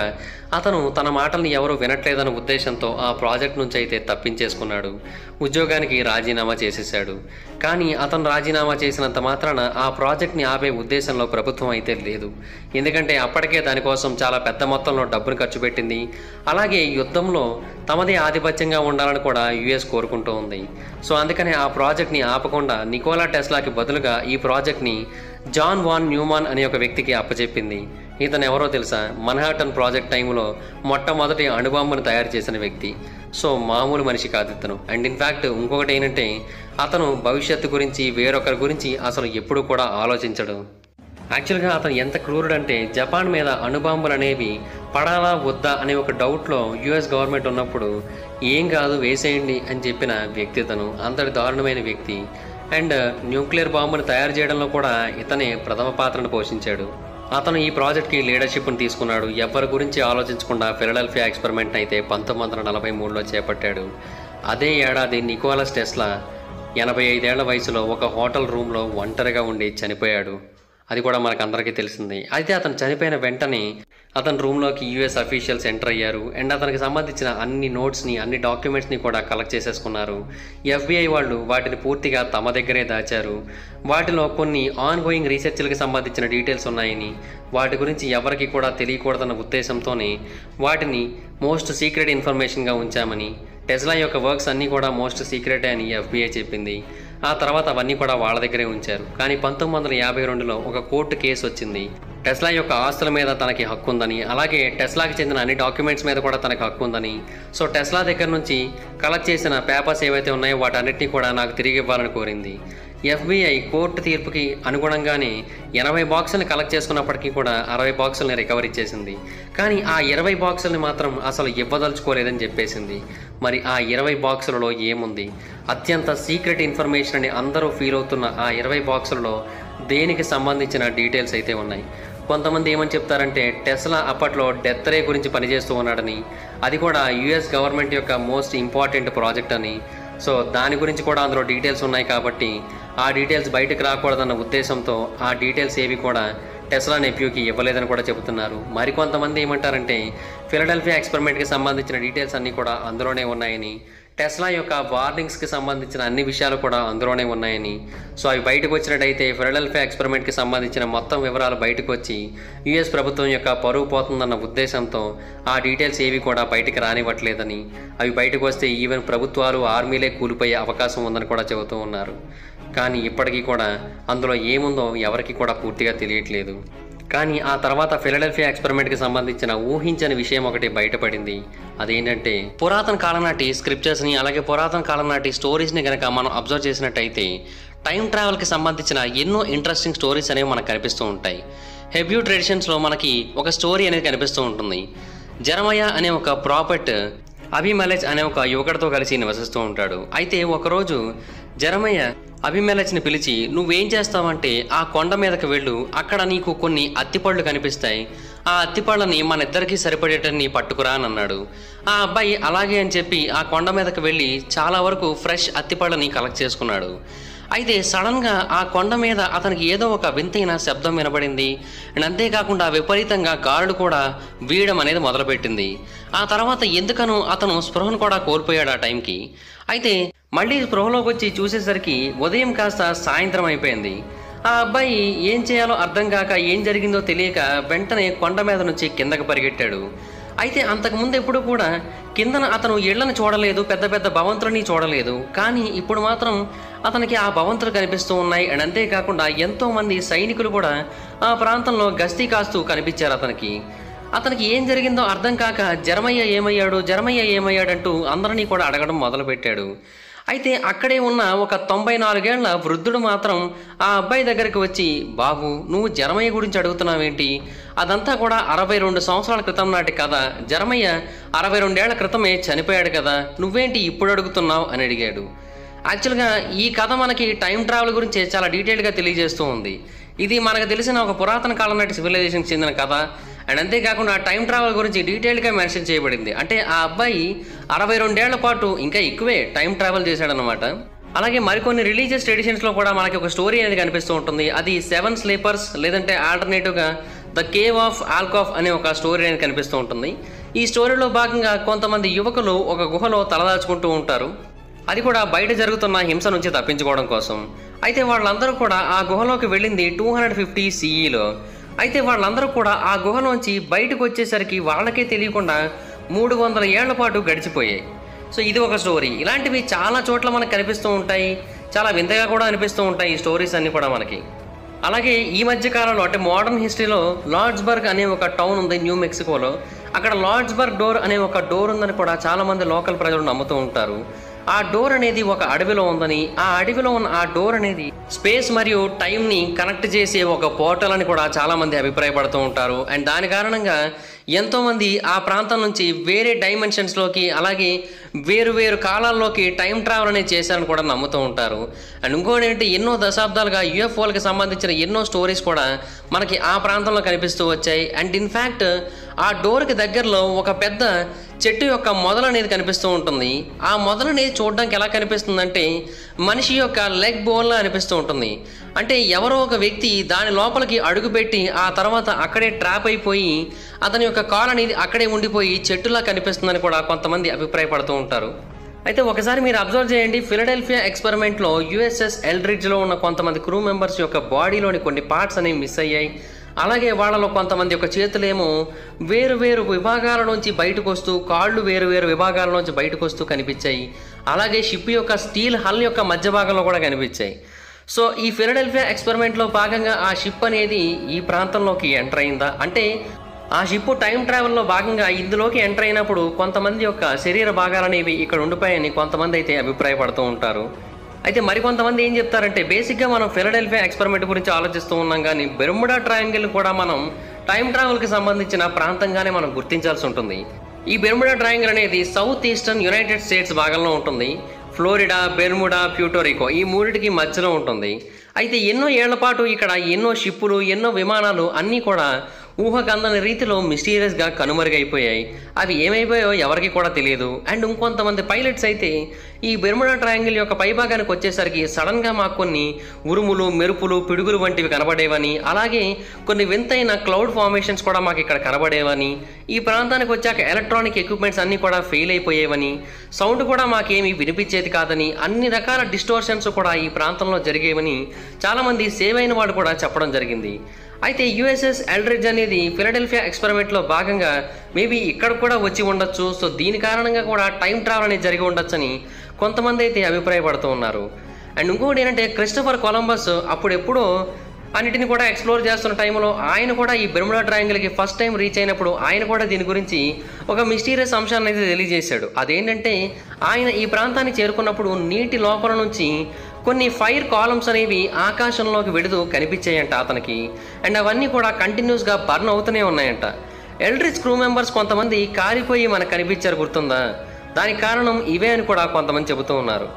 అతను తన మాటల్ని ఎవరు వినట్లేదన్న ఉద్దేశంతో ఆ ప్రాజెక్ట్ నుంచి అయితే తప్పించేసుకున్నాడు. ఉద్యోగానికి రాజీనామా చేసేశాడు. కానీ అతను రాజీనామా చేసినంత మాత్రాన ఆ ప్రాజెక్ట్ని ఆపే ఉద్దేశంలో ప్రభుత్వం అయితే లేదు. ఎందుకంటే అప్పటికే దానికోసం చాలా పెద్ద మొత్తంలో డబ్బును ఖర్చు పెట్టింది. అలాగే యుద్ధంలో తమదే ఆధిపత్యంగా ఉండాలని కూడా యుఎస్ కోరుకుంటూ ఉంది. సో అందుకనే ఆ ప్రాజెక్ట్ని ఆపకుండా నికోలా టెస్లాకి బదులుగా ఈ ప్రాజెక్ట్ని జాన్ వాన్ న్యూమాన్ అనే ఒక వ్యక్తికి అప్పచెప్పింది. ఇతను ఎవరో తెలుసా? మన్హాటన్ ప్రాజెక్ట్ టైంలో మొట్టమొదటి అణుబాంబును తయారు చేసిన వ్యక్తి. సో మామూలు మనిషి కాదు ఇతను. అండ్ ఇన్ఫ్యాక్ట్ ఇంకొకటి ఏంటంటే అతను భవిష్యత్తు గురించి వేరొకరి గురించి అసలు ఎప్పుడు కూడా ఆలోచించడు. యాక్చువల్గా అతను ఎంత క్రూరుడంటే జపాన్ మీద అణుబాంబులు అనేవి పడాలా వద్దా అనే ఒక డౌట్లో యుఎస్ గవర్నమెంట్ ఉన్నప్పుడు ఏం కాదు వేసేయండి అని చెప్పిన వ్యక్తి ఇతను. అంతటి దారుణమైన వ్యక్తి. అండ్ న్యూక్లియర్ బాంబును తయారు చేయడంలో కూడా ఇతనే ప్రథమ పాత్రను పోషించాడు. అతను ఈ ప్రాజెక్ట్కి లీడర్షిప్ని తీసుకున్నాడు. ఎవరి గురించి ఆలోచించకుండా ఫిలడెల్ఫియా ఎక్స్పెరిమెంట్ అయితే 1943లో చేపట్టాడు. అదే ఏడాది నికోలస్ టెస్లా 85 ఏళ్ల వయసులో ఒక హోటల్ రూమ్లో ఒంటరిగా ఉండి చనిపోయాడు. అది కూడా మనకు అందరికీ తెలిసింది. అయితే అతను చనిపోయిన వెంటనే అతని రూమ్లోకి యుఎస్ అఫీషియల్స్ ఎంటర్ అయ్యారు. అండ్ అతనికి సంబంధించిన అన్ని నోట్స్ని అన్ని డాక్యుమెంట్స్ని కూడా కలెక్ట్ చేసేసుకున్నారు. ఎఫ్బిఐ వాళ్ళు వాటిని పూర్తిగా తమ దగ్గరే దాచారు. వాటిలో కొన్ని ఆన్ గోయింగ్ రీసెర్చ్లకు సంబంధించిన డీటెయిల్స్ ఉన్నాయని, వాటి గురించి ఎవరికి కూడా తెలియకూడదన్న ఉద్దేశంతోనే వాటిని మోస్ట్ సీక్రెట్ ఇన్ఫర్మేషన్గా ఉంచామని, టెస్లా యొక్క వర్క్స్ అన్నీ కూడా మోస్ట్ సీక్రెటే అని ఎఫ్బిఐ చెప్పింది. ఆ తర్వాత అవన్నీ కూడా వాళ్ళ దగ్గరే ఉంచారు. కానీ 1952లో ఒక కోర్టు కేసు వచ్చింది. టెస్లా యొక్క ఆస్తుల మీద తనకి హక్కు ఉందని, అలాగే టెస్లాకి చెందిన అన్ని డాక్యుమెంట్స్ మీద కూడా తనకి హక్కు ఉందని, సో టెస్లా దగ్గర నుంచి కలెక్ట్ చేసిన పేపర్స్ ఏవైతే ఉన్నాయో వాటన్నిటినీ కూడా నాకు తిరిగి ఇవ్వాలని కోరింది. ఎఫ్బిఐ కోర్టు తీర్పుకి అనుగుణంగానే 80 బాక్సుల్ని కలెక్ట్ చేసుకున్నప్పటికీ కూడా 60 బాక్సుల్ని రికవరీ చేసింది. కానీ ఆ 20 బాక్సుల్ని మాత్రం అసలు ఇవ్వదలుచుకోలేదని చెప్పేసింది. మరి ఆ 20 బాక్సులలో ఏముంది? అత్యంత సీక్రెట్ ఇన్ఫర్మేషన్ అని అందరూ ఫీల్ అవుతున్న ఆ 20 బాక్సులలో దేనికి సంబంధించిన డీటెయిల్స్ అయితే ఉన్నాయి. కొంతమంది ఏమని చెప్తారంటే టెస్లా అప్పట్లో డెత్ రే గురించి పనిచేస్తూ ఉన్నాడని, అది కూడా యుఎస్ గవర్నమెంట్ యొక్క మోస్ట్ ఇంపార్టెంట్ ప్రాజెక్ట్ అని. సో దాని గురించి కూడా అందులో డీటెయిల్స్ ఉన్నాయి కాబట్టి ఆ డీటెయిల్స్ బయటకు రాకూడదన్న ఉద్దేశంతో ఆ డీటెయిల్స్ ఏవి కూడా టెస్లా నెప్యూకి ఇవ్వలేదని కూడా చెబుతున్నారు. మరికొంతమంది ఏమంటారంటే ఫిలడెల్ఫియా ఎక్స్పెరిమెంట్కి సంబంధించిన డీటెయిల్స్ అన్నీ కూడా అందులోనే ఉన్నాయని, టెస్లా యొక్క వార్నింగ్స్కి సంబంధించిన అన్ని విషయాలు కూడా అందులోనే ఉన్నాయని. సో అవి బయటకు వచ్చినట్టయితే ఫిలడెల్ఫియా ఎక్స్పెరిమెంట్కి సంబంధించిన మొత్తం వివరాలు బయటకు వచ్చి యుఎస్ ప్రభుత్వం యొక్క పరువు పోతుందన్న ఉద్దేశంతో ఆ డీటెయిల్స్ ఏవి కూడా బయటికి రానివ్వట్లేదని, అవి బయటకు వస్తే ఈవెన్ ప్రభుత్వాలు ఆర్మీలే కూలిపోయే అవకాశం ఉందని కూడా చెబుతూ ఉన్నారు. కానీ ఇప్పటికీ కూడా అందులో ఏముందో ఎవరికి కూడా పూర్తిగా తెలియట్లేదు. కానీ ఆ తర్వాత ఫిలడెల్ఫియా ఎక్స్పెరిమెంట్కి సంబంధించిన ఊహించని విషయం ఒకటి బయటపడింది. అదేంటంటే పురాతన కాలం నాటి స్క్రిప్చర్స్ని అలాగే పురాతన కాలం నాటి స్టోరీస్ని కనుక మనం అబ్జర్వ్ చేసినట్టయితే టైం ట్రావెల్కి సంబంధించిన ఎన్నో ఇంట్రెస్టింగ్ స్టోరీస్ అనేవి మనకు కనిపిస్తూ ఉంటాయి. హెబ్యూ ట్రెడిషన్స్లో మనకి ఒక స్టోరీ అనేది కనిపిస్తూ ఉంటుంది. జెరమయా అనే ఒక ప్రాఫెట్ అబీమెలెచ్ అనే ఒక యువకుడితో కలిసి నివసిస్తూ ఉంటాడు. అయితే ఒకరోజు జెరమయా అబీమెలెచ్ని పిలిచి, నువ్వేం చేస్తావంటే ఆ కొండ మీదకి వెళ్ళు, అక్కడ నీకు కొన్ని అత్తిపళ్ళు కనిపిస్తాయి, ఆ అత్తిపళ్ళని మన ఇద్దరికి సరిపడేటన్ని పట్టుకురా అని అన్నాడు. ఆ అబ్బాయి అలాగే అని చెప్పి ఆ కొండ మీదకి వెళ్ళి చాలా వరకు ఫ్రెష్ అత్తిపళ్ళని కలెక్ట్ చేసుకున్నాడు. అయితే సడన్గా ఆ కొండ మీద అతనికి ఏదో ఒక వింతైన శబ్దం వినబడింది. అండ్ అంతేకాకుండా విపరీతంగా గాలుడు కూడా వీయడం అనేది మొదలుపెట్టింది. ఆ తర్వాత ఎందుకనో అతను స్పృహను కూడా కోల్పోయాడు ఆ టైంకి. అయితే మళ్ళీ స్పృహలోకి వచ్చి చూసేసరికి ఉదయం కాస్త సాయంత్రం అయిపోయింది. ఆ అబ్బాయి ఏం చేయాలో అర్థం కాక, ఏం జరిగిందో తెలియక వెంటనే కొండ మీద నుంచి కిందకు పరిగెట్టాడు. అయితే అంతకుముందు ఎప్పుడు కూడా కిందన అతను ఇళ్లను చూడలేదు, పెద్ద పెద్ద భవంతులని చూడలేదు. కానీ ఇప్పుడు మాత్రం అతనికి ఆ భవంతులు కనిపిస్తూ ఉన్నాయి. అండ్ అంతేకాకుండా ఎంతోమంది సైనికులు కూడా ఆ ప్రాంతంలో గస్తీ కాస్తూ కనిపించారు అతనికి ఏం జరిగిందో అర్థం కాక జెరమయ్య ఏమయ్యాడంటూ అందరినీ కూడా అడగడం మొదలుపెట్టాడు. అయితే అక్కడే ఉన్న ఒక 94 ఏళ్ల వృద్ధుడు మాత్రం ఆ అబ్బాయి దగ్గరికి వచ్చి, బాబు నువ్వు జెరమయ్య గురించి అడుగుతున్నావేంటి? అదంతా కూడా 62 సంవత్సరాల క్రితం నాటి కథ. జెరమయ్య 62 ఏళ్ల క్రితమే చనిపోయాడు కదా, నువ్వేంటి ఇప్పుడు అడుగుతున్నావు అని అడిగాడు. యాక్చువల్గా ఈ కథ మనకి టైం ట్రావెల్ గురించి చాలా డీటెయిల్గా తెలియజేస్తూ ఉంది. ఇది మనకు తెలిసిన ఒక పురాతన కాలం నాటి సివిలైజేషన్కి చెందిన కథ. అండ్ అంతేకాకుండా టైం ట్రావెల్ గురించి డీటెయిల్గా మెన్షన్ చేయబడింది. అంటే ఆ అబ్బాయి 62 ఏళ్ల పాటు ఇంకా ఎక్కువే టైం ట్రావెల్ చేశాడనమాట. అలాగే మరికొన్ని రిలీజియస్ ట్రెడిషన్స్లో కూడా మనకి ఒక స్టోరీ అనేది కనిపిస్తూ ఉంటుంది. అది 7 స్లీపర్స్ లేదంటే ఆల్టర్నేటివ్గా ద కేవ్ ఆఫ్ ఆల్కాఫ్ అనే ఒక స్టోరీ అనేది కనిపిస్తూ ఉంటుంది. ఈ స్టోరీలో భాగంగా కొంతమంది యువకులు ఒక గుహలో తలదాచుకుంటూ ఉంటారు, అది కూడా బయట జరుగుతున్న హింస నుంచి తప్పించుకోవడం కోసం. అయితే వాళ్ళందరూ కూడా ఆ గుహలోకి వెళ్ళింది 250 CEలో. అయితే వాళ్ళందరూ కూడా ఆ గుహలోంచి బయటకు వచ్చేసరికి వాళ్ళకే తెలియకుండా 300 ఏళ్ల పాటు గడిచిపోయాయి. సో ఇది ఒక స్టోరీ. ఇలాంటివి చాలా చోట్ల మనకు కనిపిస్తూ ఉంటాయి, చాలా వింతగా కూడా అనిపిస్తూ ఉంటాయి ఈ స్టోరీస్ అన్నీ కూడా మనకి. అలాగే ఈ మధ్య కాలంలో అంటే మోడర్న్ హిస్టరీలో లార్డ్స్బర్గ్ అనే ఒక టౌన్ ఉంది న్యూ మెక్సికోలో. అక్కడ లార్డ్స్బర్గ్ డోర్ అనే ఒక డోర్ ఉందని కూడా చాలామంది లోకల్ ప్రజలు నమ్ముతూ ఉంటారు. ఆ డోర్ అనేది ఒక అడవిలో ఉందని, ఆ అడవిలో ఉన్న ఆ డోర్ అనేది స్పేస్ మరియు టైంని కనెక్ట్ చేసే ఒక పోర్టల్ అని కూడా చాలామంది అభిప్రాయపడుతూ ఉంటారు. అండ్ దాని కారణంగా ఎంతోమంది ఆ ప్రాంతం నుంచి వేరే డైమెన్షన్స్లోకి అలాగే వేరు కాలాల్లోకి టైం ట్రావెల్ అనేది చేశారని కూడా నమ్ముతూ ఉంటారు. అండ్ ఇంకోటి ఏంటి, ఎన్నో దశాబ్దాలుగా UFOలకి సంబంధించిన ఎన్నో స్టోరీస్ కూడా మనకి ఆ ప్రాంతంలో కనిపిస్తూ వచ్చాయి. అండ్ ఇన్ఫ్యాక్ట్ ఆ డోర్కి దగ్గరలో ఒక పెద్ద చెట్టు యొక్క మొదలు అనేది కనిపిస్తూ ఉంటుంది. ఆ మొదలు అనేది చూడడానికి ఎలా కనిపిస్తుందంటే మనిషి యొక్క లెగ్ బోన్లా అనిపిస్తూ ఉంటుంది. అంటే ఎవరో ఒక వ్యక్తి దాని లోపలికి అడుగుపెట్టి ఆ తర్వాత అక్కడే ట్రాప్ అయిపోయి అతని యొక్క కాలు అనేది అక్కడే ఉండిపోయి చెట్టులా కనిపిస్తుందని కూడా కొంతమంది అభిప్రాయపడుతూ ఉంటారు. అయితే ఒకసారి మీరు అబ్జర్వ్ చేయండి, ఫిలడెల్ఫియా ఎక్స్పెరిమెంట్లో USS ఎల్డ్రిడ్జ్లో ఉన్న కొంతమంది క్రూ మెంబర్స్ యొక్క బాడీలోని కొన్ని పార్ట్స్ అనేవి మిస్ అయ్యాయి. అలాగే వాళ్ళలో కొంతమంది యొక్క చేతులేమో వేరు విభాగాల నుంచి బయటకు వస్తూ, కాళ్ళు వేరు విభాగాల నుంచి బయటకు వస్తూ కనిపించాయి. అలాగే షిప్ యొక్క స్టీల్ హల్ యొక్క మధ్య భాగంలో కూడా కనిపించాయి. సో ఈ ఫిలడెల్ఫియా ఎక్స్పెరిమెంట్లో భాగంగా ఆ షిప్ అనేది ఈ ప్రాంతంలోకి ఎంటర్ అయిందా అంటే ఆ షిప్ టైం ట్రావెల్లో భాగంగా ఇందులోకి ఎంటర్ అయినప్పుడు కొంతమంది యొక్క శరీర భాగాలు అనేవి ఇక్కడ ఉండిపోయాయని కొంతమంది అయితే అభిప్రాయపడుతూ ఉంటారు. అయితే మరికొంతమంది ఏం చెప్తారంటే బేసిక్గా మనం ఫిలడెల్ఫియా ఎక్స్పెరిమెంట్ గురించి ఆలోచిస్తూ ఉన్నాం, కానీ బెర్ముడా ట్రయాంగిల్ కూడా మనం టైం ట్రావెల్కి సంబంధించిన ప్రాంతంగానే మనం గుర్తించాల్సి ఉంటుంది. ఈ బెర్ముడా ట్రయాంగిల్ అనేది సౌత్ ఈస్టర్న్ యునైటెడ్ స్టేట్స్ భాగంలో ఉంటుంది. ఫ్లోరిడా, బెర్ముడా, ప్యూటోరికో ఈ మూడింటికి మధ్యలో ఉంటుంది. అయితే ఎన్నో ఏళ్ల పాటు ఇక్కడ ఎన్నో షిప్పులు, ఎన్నో విమానాలు అన్నీ కూడా ఊహకందని రీతిలో మిస్టీరియస్గా కనుమరుగైపోయాయి. అవి ఏమైపోయాయో ఎవరికి కూడా తెలియదు. అండ్ ఇంకొంతమంది పైలట్స్ అయితే ఈ బెర్ముడా ట్రయాంగిల్ యొక్క పైభాగానికి వచ్చేసరికి సడన్గా మాకు కొన్ని ఉరుములు, మెరుపులు, పిడుగులు వంటివి కనబడేవని, అలాగే కొన్ని వింతైన క్లౌడ్ ఫార్మేషన్స్ కూడా మాకు ఇక్కడ కనబడేవని, ఈ ప్రాంతానికి వచ్చాక ఎలక్ట్రానిక్ ఎక్విప్మెంట్స్ అన్నీ కూడా ఫెయిల్ అయిపోయేవని, సౌండ్ కూడా మాకేమీ వినిపించేది కాదని, అన్ని రకాల డిస్టోర్షన్స్ కూడా ఈ ప్రాంతంలో జరిగేవని చాలామంది సేవ్ అయిన వాళ్ళు కూడా చెప్పడం జరిగింది. అయితే యుఎస్ఎస్ ఎల్డ్రిడ్జ్ అనేది ఫిలడెల్ఫియా ఎక్స్పెరిమెంట్లో భాగంగా మేబీ ఇక్కడ కూడా వచ్చి ఉండొచ్చు. సో దీని కారణంగా కూడా టైం ట్రావెల్ అనేది జరిగి ఉండొచ్చని కొంతమంది అయితే అభిప్రాయపడుతూ ఉన్నారు. అండ్ ఇంకొకటి ఏంటంటే క్రిస్టోఫర్ కొలంబస్ అప్పుడెప్పుడో అన్నిటిని కూడా ఎక్స్ప్లోర్ చేస్తున్న టైంలో ఆయన కూడా ఈ బెర్ముడా ట్రయాంగిల్కి ఫస్ట్ టైం రీచ్ అయినప్పుడు ఆయన కూడా దీని గురించి ఒక మిస్టీరియస్ అంశాన్ని అయితే తెలియజేశాడు. అదేంటంటే ఆయన ఈ ప్రాంతాన్ని చేరుకున్నప్పుడు నీటి లోపల నుంచి కొన్ని ఫైర్ కాలమ్స్ అనేవి ఆకాశంలోకి వెడుతూ కనిపించాయంట అతనికి. అండ్ అవన్నీ కూడా కంటిన్యూస్గా బర్న్ అవుతూనే ఉన్నాయంట. ఎల్డ్రిడ్జ్ క్రూ మెంబర్స్ కొంతమంది కారిపోయి మనకు కనిపించారు, గుర్తుందా? దానికి కారణం ఇవే అని కూడా కొంతమంది చెబుతూ ఉన్నారు.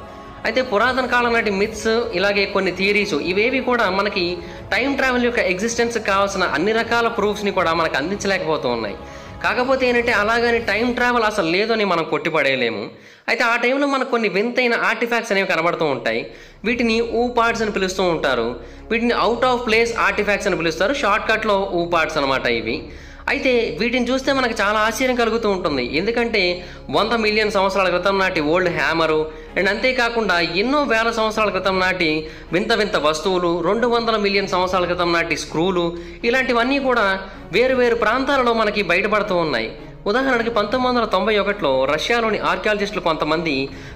అయితే పురాతన కాలం నాటి మిత్స్, ఇలాగే కొన్ని థియరీస్, ఇవేవి కూడా మనకి టైం ట్రావెల్ యొక్క ఎగ్జిస్టెన్స్ కావాల్సిన అన్ని రకాల ప్రూఫ్స్ని కూడా మనకు అందించలేకపోతూ ఉన్నాయి. కాకపోతే ఏంటంటే అలాగని టైం ట్రావెల్ అసలు లేదని మనం కొట్టిపడేయలేము. అయితే ఆ టైంలో మనకు కొన్ని వింతైన ఆర్టిఫాక్ట్స్ అనేవి కనబడుతూ ఉంటాయి. వీటిని ఊ పార్ట్స్ అని పిలుస్తూ ఉంటారు. వీటిని అవుట్ ఆఫ్ ప్లేస్ ఆర్టిఫాక్ట్స్ అని పిలుస్తారు. షార్ట్కట్లో ఊ పార్ట్స్ అనమాట ఇవి. అయితే వీటిని చూస్తే మనకు చాలా ఆశ్చర్యం కలుగుతూ ఉంటుంది. ఎందుకంటే 100 మిలియన్ సంవత్సరాల క్రితం నాటి ఓల్డ్ హ్యామరు, అండ్ అంతేకాకుండా ఎన్నో వేల సంవత్సరాల క్రితం నాటి వింత వింత వస్తువులు, 200 మిలియన్ సంవత్సరాల క్రితం నాటి స్క్రూలు, ఇలాంటివన్నీ కూడా వేరు వేరు ప్రాంతాలలో మనకి బయటపడుతూ ఉన్నాయి. ఉదాహరణకి 1991లో రష్యాలోని ఆర్కియాలజిస్టులు కొంతమంది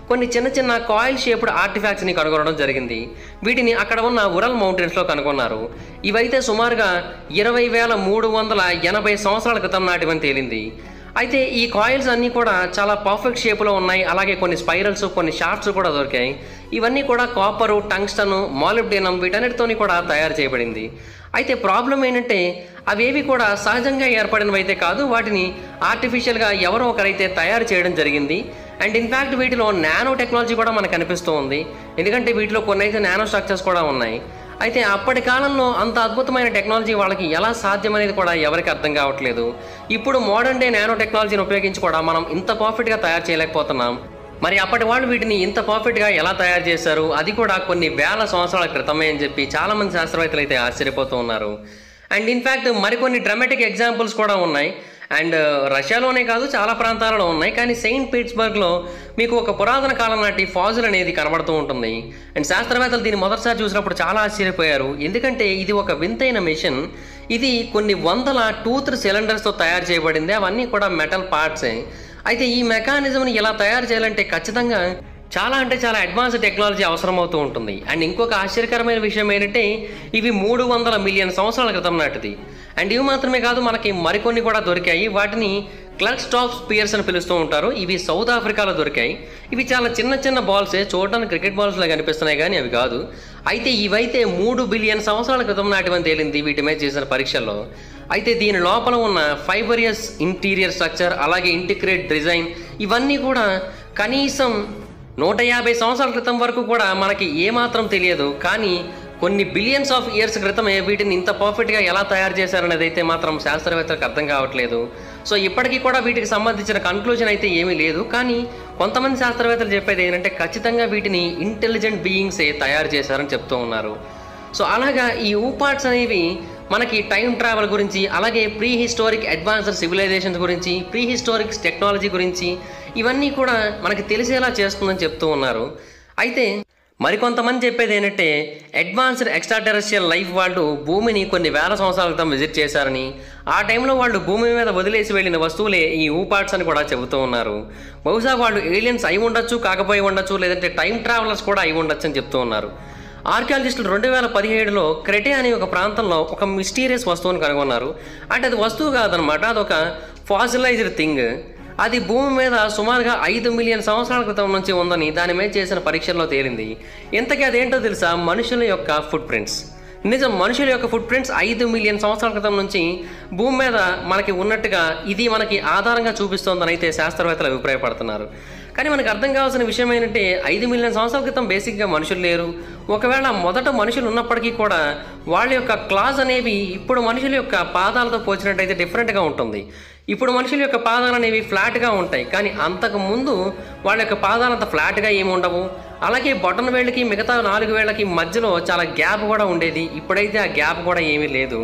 కొన్ని చిన్న చిన్న కాయిల్ షేప్డ్ ఆర్టిఫాక్ట్స్ని కనుగొనడం జరిగింది. వీటిని అక్కడ ఉన్న ఉరల్ మౌంటైన్స్లో కనుగొన్నారు. ఇవైతే సుమారుగా 20,380 సంవత్సరాల క్రితం నాటివని తేలింది. అయితే ఈ కాయిల్స్ అన్నీ కూడా చాలా పర్ఫెక్ట్ షేప్లో ఉన్నాయి. అలాగే కొన్ని స్పైరల్స్, కొన్ని షాఫ్ట్స్ కూడా దొరికాయి. ఇవన్నీ కూడా కాపరు, టంగ్స్టన్, మాలిబ్డేనం వీటన్నిటితోని కూడా తయారు చేయబడింది. అయితే ప్రాబ్లం ఏంటంటే అవేవి కూడా సహజంగా ఏర్పడినవి అయితే కాదు, వాటిని ఆర్టిఫిషియల్గా ఎవరో ఒకరైతే తయారు చేయడం జరిగింది. అండ్ ఇన్ఫ్యాక్ట్ వీటిలో నానో టెక్నాలజీ కూడా మనకు కనిపిస్తూ ఉంది. ఎందుకంటే వీటిలో కొన్ని అయితే నానో స్ట్రక్చర్స్ కూడా ఉన్నాయి. అయితే అప్పటి కాలంలో అంత అద్భుతమైన టెక్నాలజీ వాళ్ళకి ఎలా సాధ్యమనేది కూడా ఎవరికి అర్థం కావట్లేదు. ఇప్పుడు మోడర్న్ డే నానో టెక్నాలజీని ఉపయోగించి కూడా మనం ఇంత పర్ఫెక్ట్గా తయారు చేయలేకపోతున్నాం. మరి అప్పటి వాళ్ళు వీటిని ఇంత పర్ఫెక్ట్గా ఎలా తయారు చేశారు, అది కూడా కొన్ని వేల సంవత్సరాల క్రితమే అని చెప్పి చాలామంది శాస్త్రవేత్తలు అయితే ఆశ్చర్యపోతూ ఉన్నారు. అండ్ ఇన్ఫ్యాక్ట్ మరికొన్ని డ్రామాటిక్ ఎగ్జాంపుల్స్ కూడా ఉన్నాయి. అండ్ రష్యాలోనే కాదు, చాలా ప్రాంతాలలో ఉన్నాయి. కానీ సెయింట్ పీటర్స్బర్గ్లో మీకు ఒక పురాతన కాలం నాటి ఫాజిల్ అనేది కనబడుతూ ఉంటుంది. అండ్ శాస్త్రవేత్తలు దీన్ని మొదటిసారి చూసినప్పుడు చాలా ఆశ్చర్యపోయారు. ఎందుకంటే ఇది ఒక వింతైన మెషిన్. ఇది కొన్ని వందల టూత్ సిలిండర్స్తో తయారు చేయబడింది. అవన్నీ కూడా మెటల్ పార్ట్సే. అయితే ఈ మెకానిజంని ఎలా తయారు చేయాలంటే ఖచ్చితంగా చాలా అంటే చాలా అడ్వాన్స్డ్ టెక్నాలజీ అవసరమవుతూ ఉంటుంది. అండ్ ఇంకొక ఆశ్చర్యకరమైన విషయం ఏంటంటే ఇవి 300 మిలియన్ సంవత్సరాల క్రితం నాటిది. అండ్ ఇవి మాత్రమే కాదు, మనకి మరికొన్ని కూడా దొరికాయి. వాటిని క్లర్క్స్టాప్ స్పియర్స్ అని పిలుస్తూ ఉంటారు. ఇవి సౌత్ ఆఫ్రికాలో దొరికాయి. ఇవి చాలా చిన్న చిన్న బాల్సే, చూడడానికి క్రికెట్ బాల్స్ లాగా కనిపిస్తున్నాయి కానీ అవి కాదు. అయితే ఇవైతే 3 బిలియన్ సంవత్సరాల క్రితం నాటివని తేలింది వీటి మీద చేసిన పరీక్షల్లో. అయితే దీని లోపల ఉన్న ఫైబరియస్ ఇంటీరియర్ స్ట్రక్చర్, అలాగే ఇంటిగ్రేట్ డిజైన్, ఇవన్నీ కూడా కనీసం 150 సంవత్సరాల క్రితం వరకు కూడా మనకి ఏమాత్రం తెలియదు. కానీ కొన్ని బిలియన్స్ ఆఫ్ ఇయర్స్ క్రితమే వీటిని ఇంత పర్ఫెక్ట్గా ఎలా తయారు చేశారనేది అయితే మాత్రం శాస్త్రవేత్తలకు అర్థం కావట్లేదు. సో ఇప్పటికీ కూడా వీటికి సంబంధించిన కన్క్లూజన్ అయితే ఏమీ లేదు. కానీ కొంతమంది శాస్త్రవేత్తలు చెప్పేది ఏంటంటే ఖచ్చితంగా వీటిని ఇంటెలిజెంట్ బీయింగ్సే తయారు చేశారని చెప్తూ ఉన్నారు. సో అలాగా ఈ ఊపార్ట్స్ అనేవి మనకి టైం ట్రావెల్ గురించి, అలాగే ప్రీ హిస్టారిక్ అడ్వాన్స్డ్ సివిలైజేషన్స్ గురించి, ప్రీ హిస్టారిక్ టెక్నాలజీ గురించి ఇవన్నీ కూడా మనకి తెలిసేలా చేస్తుందని చెప్తూ ఉన్నారు. అయితే మరికొంతమంది చెప్పేది ఏంటంటే అడ్వాన్స్డ్ ఎక్స్ట్రాటెరెస్ట్రియల్ లైఫ్ వాళ్ళు భూమిని కొన్ని వేల సంవత్సరాల క్రితం విజిట్ చేశారని, ఆ టైంలో వాళ్ళు భూమి మీద వదిలేసి వెళ్ళిన వస్తువులే ఈ ఊపార్ట్స్ అని కూడా చెబుతూ ఉన్నారు. బహుశా వాళ్ళు ఏలియన్స్ అయి ఉండొచ్చు, కాకపోయి ఉండొచ్చు, లేదంటే టైం ట్రావెలర్స్ కూడా అయి ఉండొచ్చు అని చెప్తూ ఉన్నారు. ఆర్కియాలజిస్టులు 2017లో క్రెటే అనే ఒక ప్రాంతంలో ఒక మిస్టీరియస్ వస్తువుని కనుగొన్నారు. అంటే అది వస్తువు కాదనమాట, అదొక ఫాసిలైజ్డ్ థింగ్. అది భూమి మీద సుమారుగా 5 మిలియన్ సంవత్సరాల క్రితం నుంచి ఉందని దాని మీద చేసిన పరీక్షల్లో తేలింది. ఇంతకీ అదేంటో తెలుసా? మనుషుల యొక్క ఫుట్ ప్రింట్స్. నిజం, మనుషుల యొక్క ఫుట్ ప్రింట్స్ 5 మిలియన్ సంవత్సరాల క్రితం నుంచి భూమి మీద మనకి ఉన్నట్టుగా ఇది మనకి ఆధారంగా చూపిస్తోందని అయితే శాస్త్రవేత్తలు అభిప్రాయపడుతున్నారు. కానీ మనకు అర్థం కావాల్సిన విషయం ఏంటంటే 5 మిలియన్ సంవత్సరాల క్రితం బేసిక్గా మనుషులు లేరు. ఒకవేళ మొదట మనుషులు ఉన్నప్పటికీ కూడా వాళ్ళ యొక్క క్లాస్ అనేవి ఇప్పుడు మనుషుల యొక్క పాదాలతో పోల్చినట్టయితే డిఫరెంట్గా ఉంటుంది. ఇప్పుడు మనుషుల యొక్క పాదాలు అనేవి ఫ్లాట్గా ఉంటాయి, కానీ అంతకు ముందు వాళ్ళ యొక్క పాదాలు అంత ఫ్లాట్గా ఏమి ఉండవు. అలాగే బొటన వేళ్ళకి మిగతా 4 వేళ్ళకి మధ్యలో చాలా గ్యాప్ కూడా ఉండేది. ఇప్పుడైతే ఆ గ్యాప్ కూడా ఏమీ లేదు.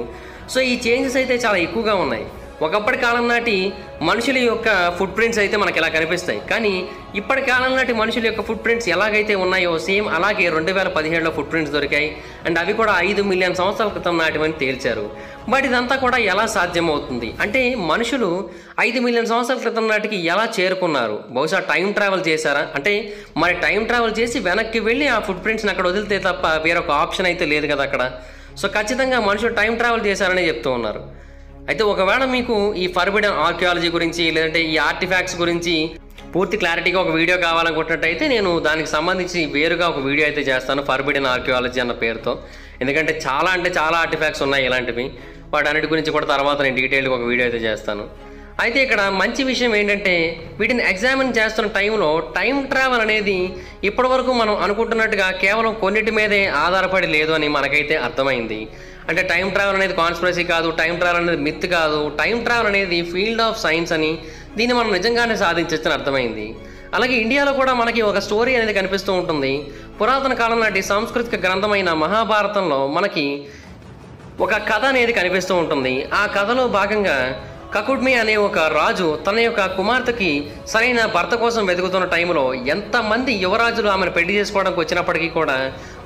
సో ఈ చేంజెస్ అయితే చాలా ఎక్కువగా ఉన్నాయి. ఒకప్పటి కాలం నాటి మనుషుల యొక్క ఫుట్ ప్రింట్స్ అయితే మనకి ఇలా కనిపిస్తాయి, కానీ ఇప్పటి కాలం నాటి మనుషుల యొక్క ఫుట్ ప్రింట్స్ ఎలాగైతే ఉన్నాయో సేమ్ అలాగే 2017లో ఫుట్ ప్రింట్స్ దొరికాయి. అండ్ అవి కూడా 5 మిలియన్ సంవత్సరాల క్రితం నాటివని తేల్చారు. బట్ ఇదంతా కూడా ఎలా సాధ్యమవుతుంది అంటే మనుషులు 5 మిలియన్ సంవత్సరాల క్రితం నాటికి ఎలా చేరుకున్నారు? బహుశా టైం ట్రావెల్ చేశారా? అంటే మరి టైం ట్రావెల్ చేసి వెనక్కి వెళ్ళి ఆ ఫుట్ ప్రింట్స్ని అక్కడ వదిలితే తప్ప వేరొక ఆప్షన్ అయితే లేదు కదా అక్కడ. సో ఖచ్చితంగా మనుషులు టైం ట్రావెల్ చేశారని చెప్తూ ఉన్నారు. అయితే ఒకవేళ మీకు ఈ ఫర్బిడన్ ఆర్కియాలజీ గురించి లేదంటే ఈ ఆర్టిఫాక్ట్స్ గురించి పూర్తి క్లారిటీగా ఒక వీడియో కావాలనుకుంటున్నట్టయితే నేను దానికి సంబంధించి వేరుగా ఒక వీడియో అయితే చేస్తాను, ఫర్బిడన్ ఆర్కియాలజీ అన్న పేరుతో. ఎందుకంటే చాలా ఆర్టిఫాక్ట్స్ ఉన్నాయి ఇలాంటివి. వాటన్నిటి గురించి కూడా తర్వాత నేను డీటెయిల్గా ఒక వీడియో అయితే చేస్తాను. అయితే ఇక్కడ మంచి విషయం ఏంటంటే వీటిని ఎగ్జామిన్ చేస్తున్న టైంలో టైం ట్రావెల్ అనేది ఇప్పటివరకు మనం అనుకుంటున్నట్టుగా కేవలం కొన్నిటి మీదే ఆధారపడి లేదు అని మనకైతే అర్థమైంది. అంటే టైం ట్రావెల్ అనేది కాన్స్పిరసీ కాదు, టైం ట్రావెల్ అనేది మిత్ కాదు, టైం ట్రావెల్ అనేది ఫీల్డ్ ఆఫ్ సైన్స్ అని, దీన్ని మనం నిజంగానే సాధించొచ్చని అర్థమైంది. అలాగే ఇండియాలో కూడా మనకి ఒక స్టోరీ అనేది కనిపిస్తూ ఉంటుంది. పురాతన కాలం నాటి సాంస్కృతిక గ్రంథమైన మహాభారతంలో మనకి ఒక కథ అనేది కనిపిస్తూ ఉంటుంది. ఆ కథలో భాగంగా కకుడ్మి అనే ఒక రాజు తన యొక్క కుమార్తెకి సరైన భర్త కోసం వెతుకుతున్న టైంలో ఎంతమంది యువరాజులు ఆమెను పెళ్లి చేసుకోవడానికి వచ్చినప్పటికీ కూడా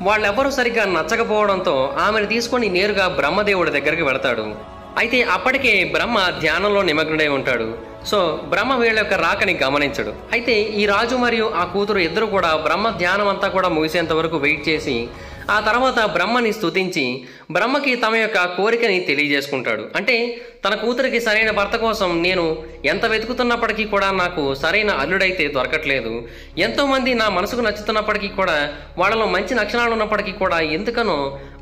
వాళ్ళెవ్వరూ సరిగ్గా నచ్చకపోవడంతో ఆమెను తీసుకొని నేరుగా బ్రహ్మదేవుడి దగ్గరికి వెళతాడు. అయితే అప్పటికే బ్రహ్మ ధ్యానంలో నిమగ్నుడై ఉంటాడు. సో బ్రహ్మ వీళ్ళ యొక్క రాకని గమనించడు. అయితే ఈ రాజు మరియు ఆ కూతురు ఇద్దరు కూడా బ్రహ్మ ధ్యానం అంతా కూడా ముగిసేంత వరకు వెయిట్ చేసి ఆ తర్వాత బ్రహ్మని స్తుతించి బ్రహ్మకి తమ యొక్క కోరికని తెలియజేసుకుంటాడు. అంటే తన కూతురికి సరైన భర్త కోసం నేను ఎంత వెతుకుతున్నప్పటికీ కూడా నాకు సరైన అల్లుడైతే దొరకట్లేదు, ఎంతోమంది నా మనసుకు నచ్చుతున్నప్పటికీ కూడా వాళ్ళలో మంచి లక్షణాలు ఉన్నప్పటికీ కూడా ఎందుకనో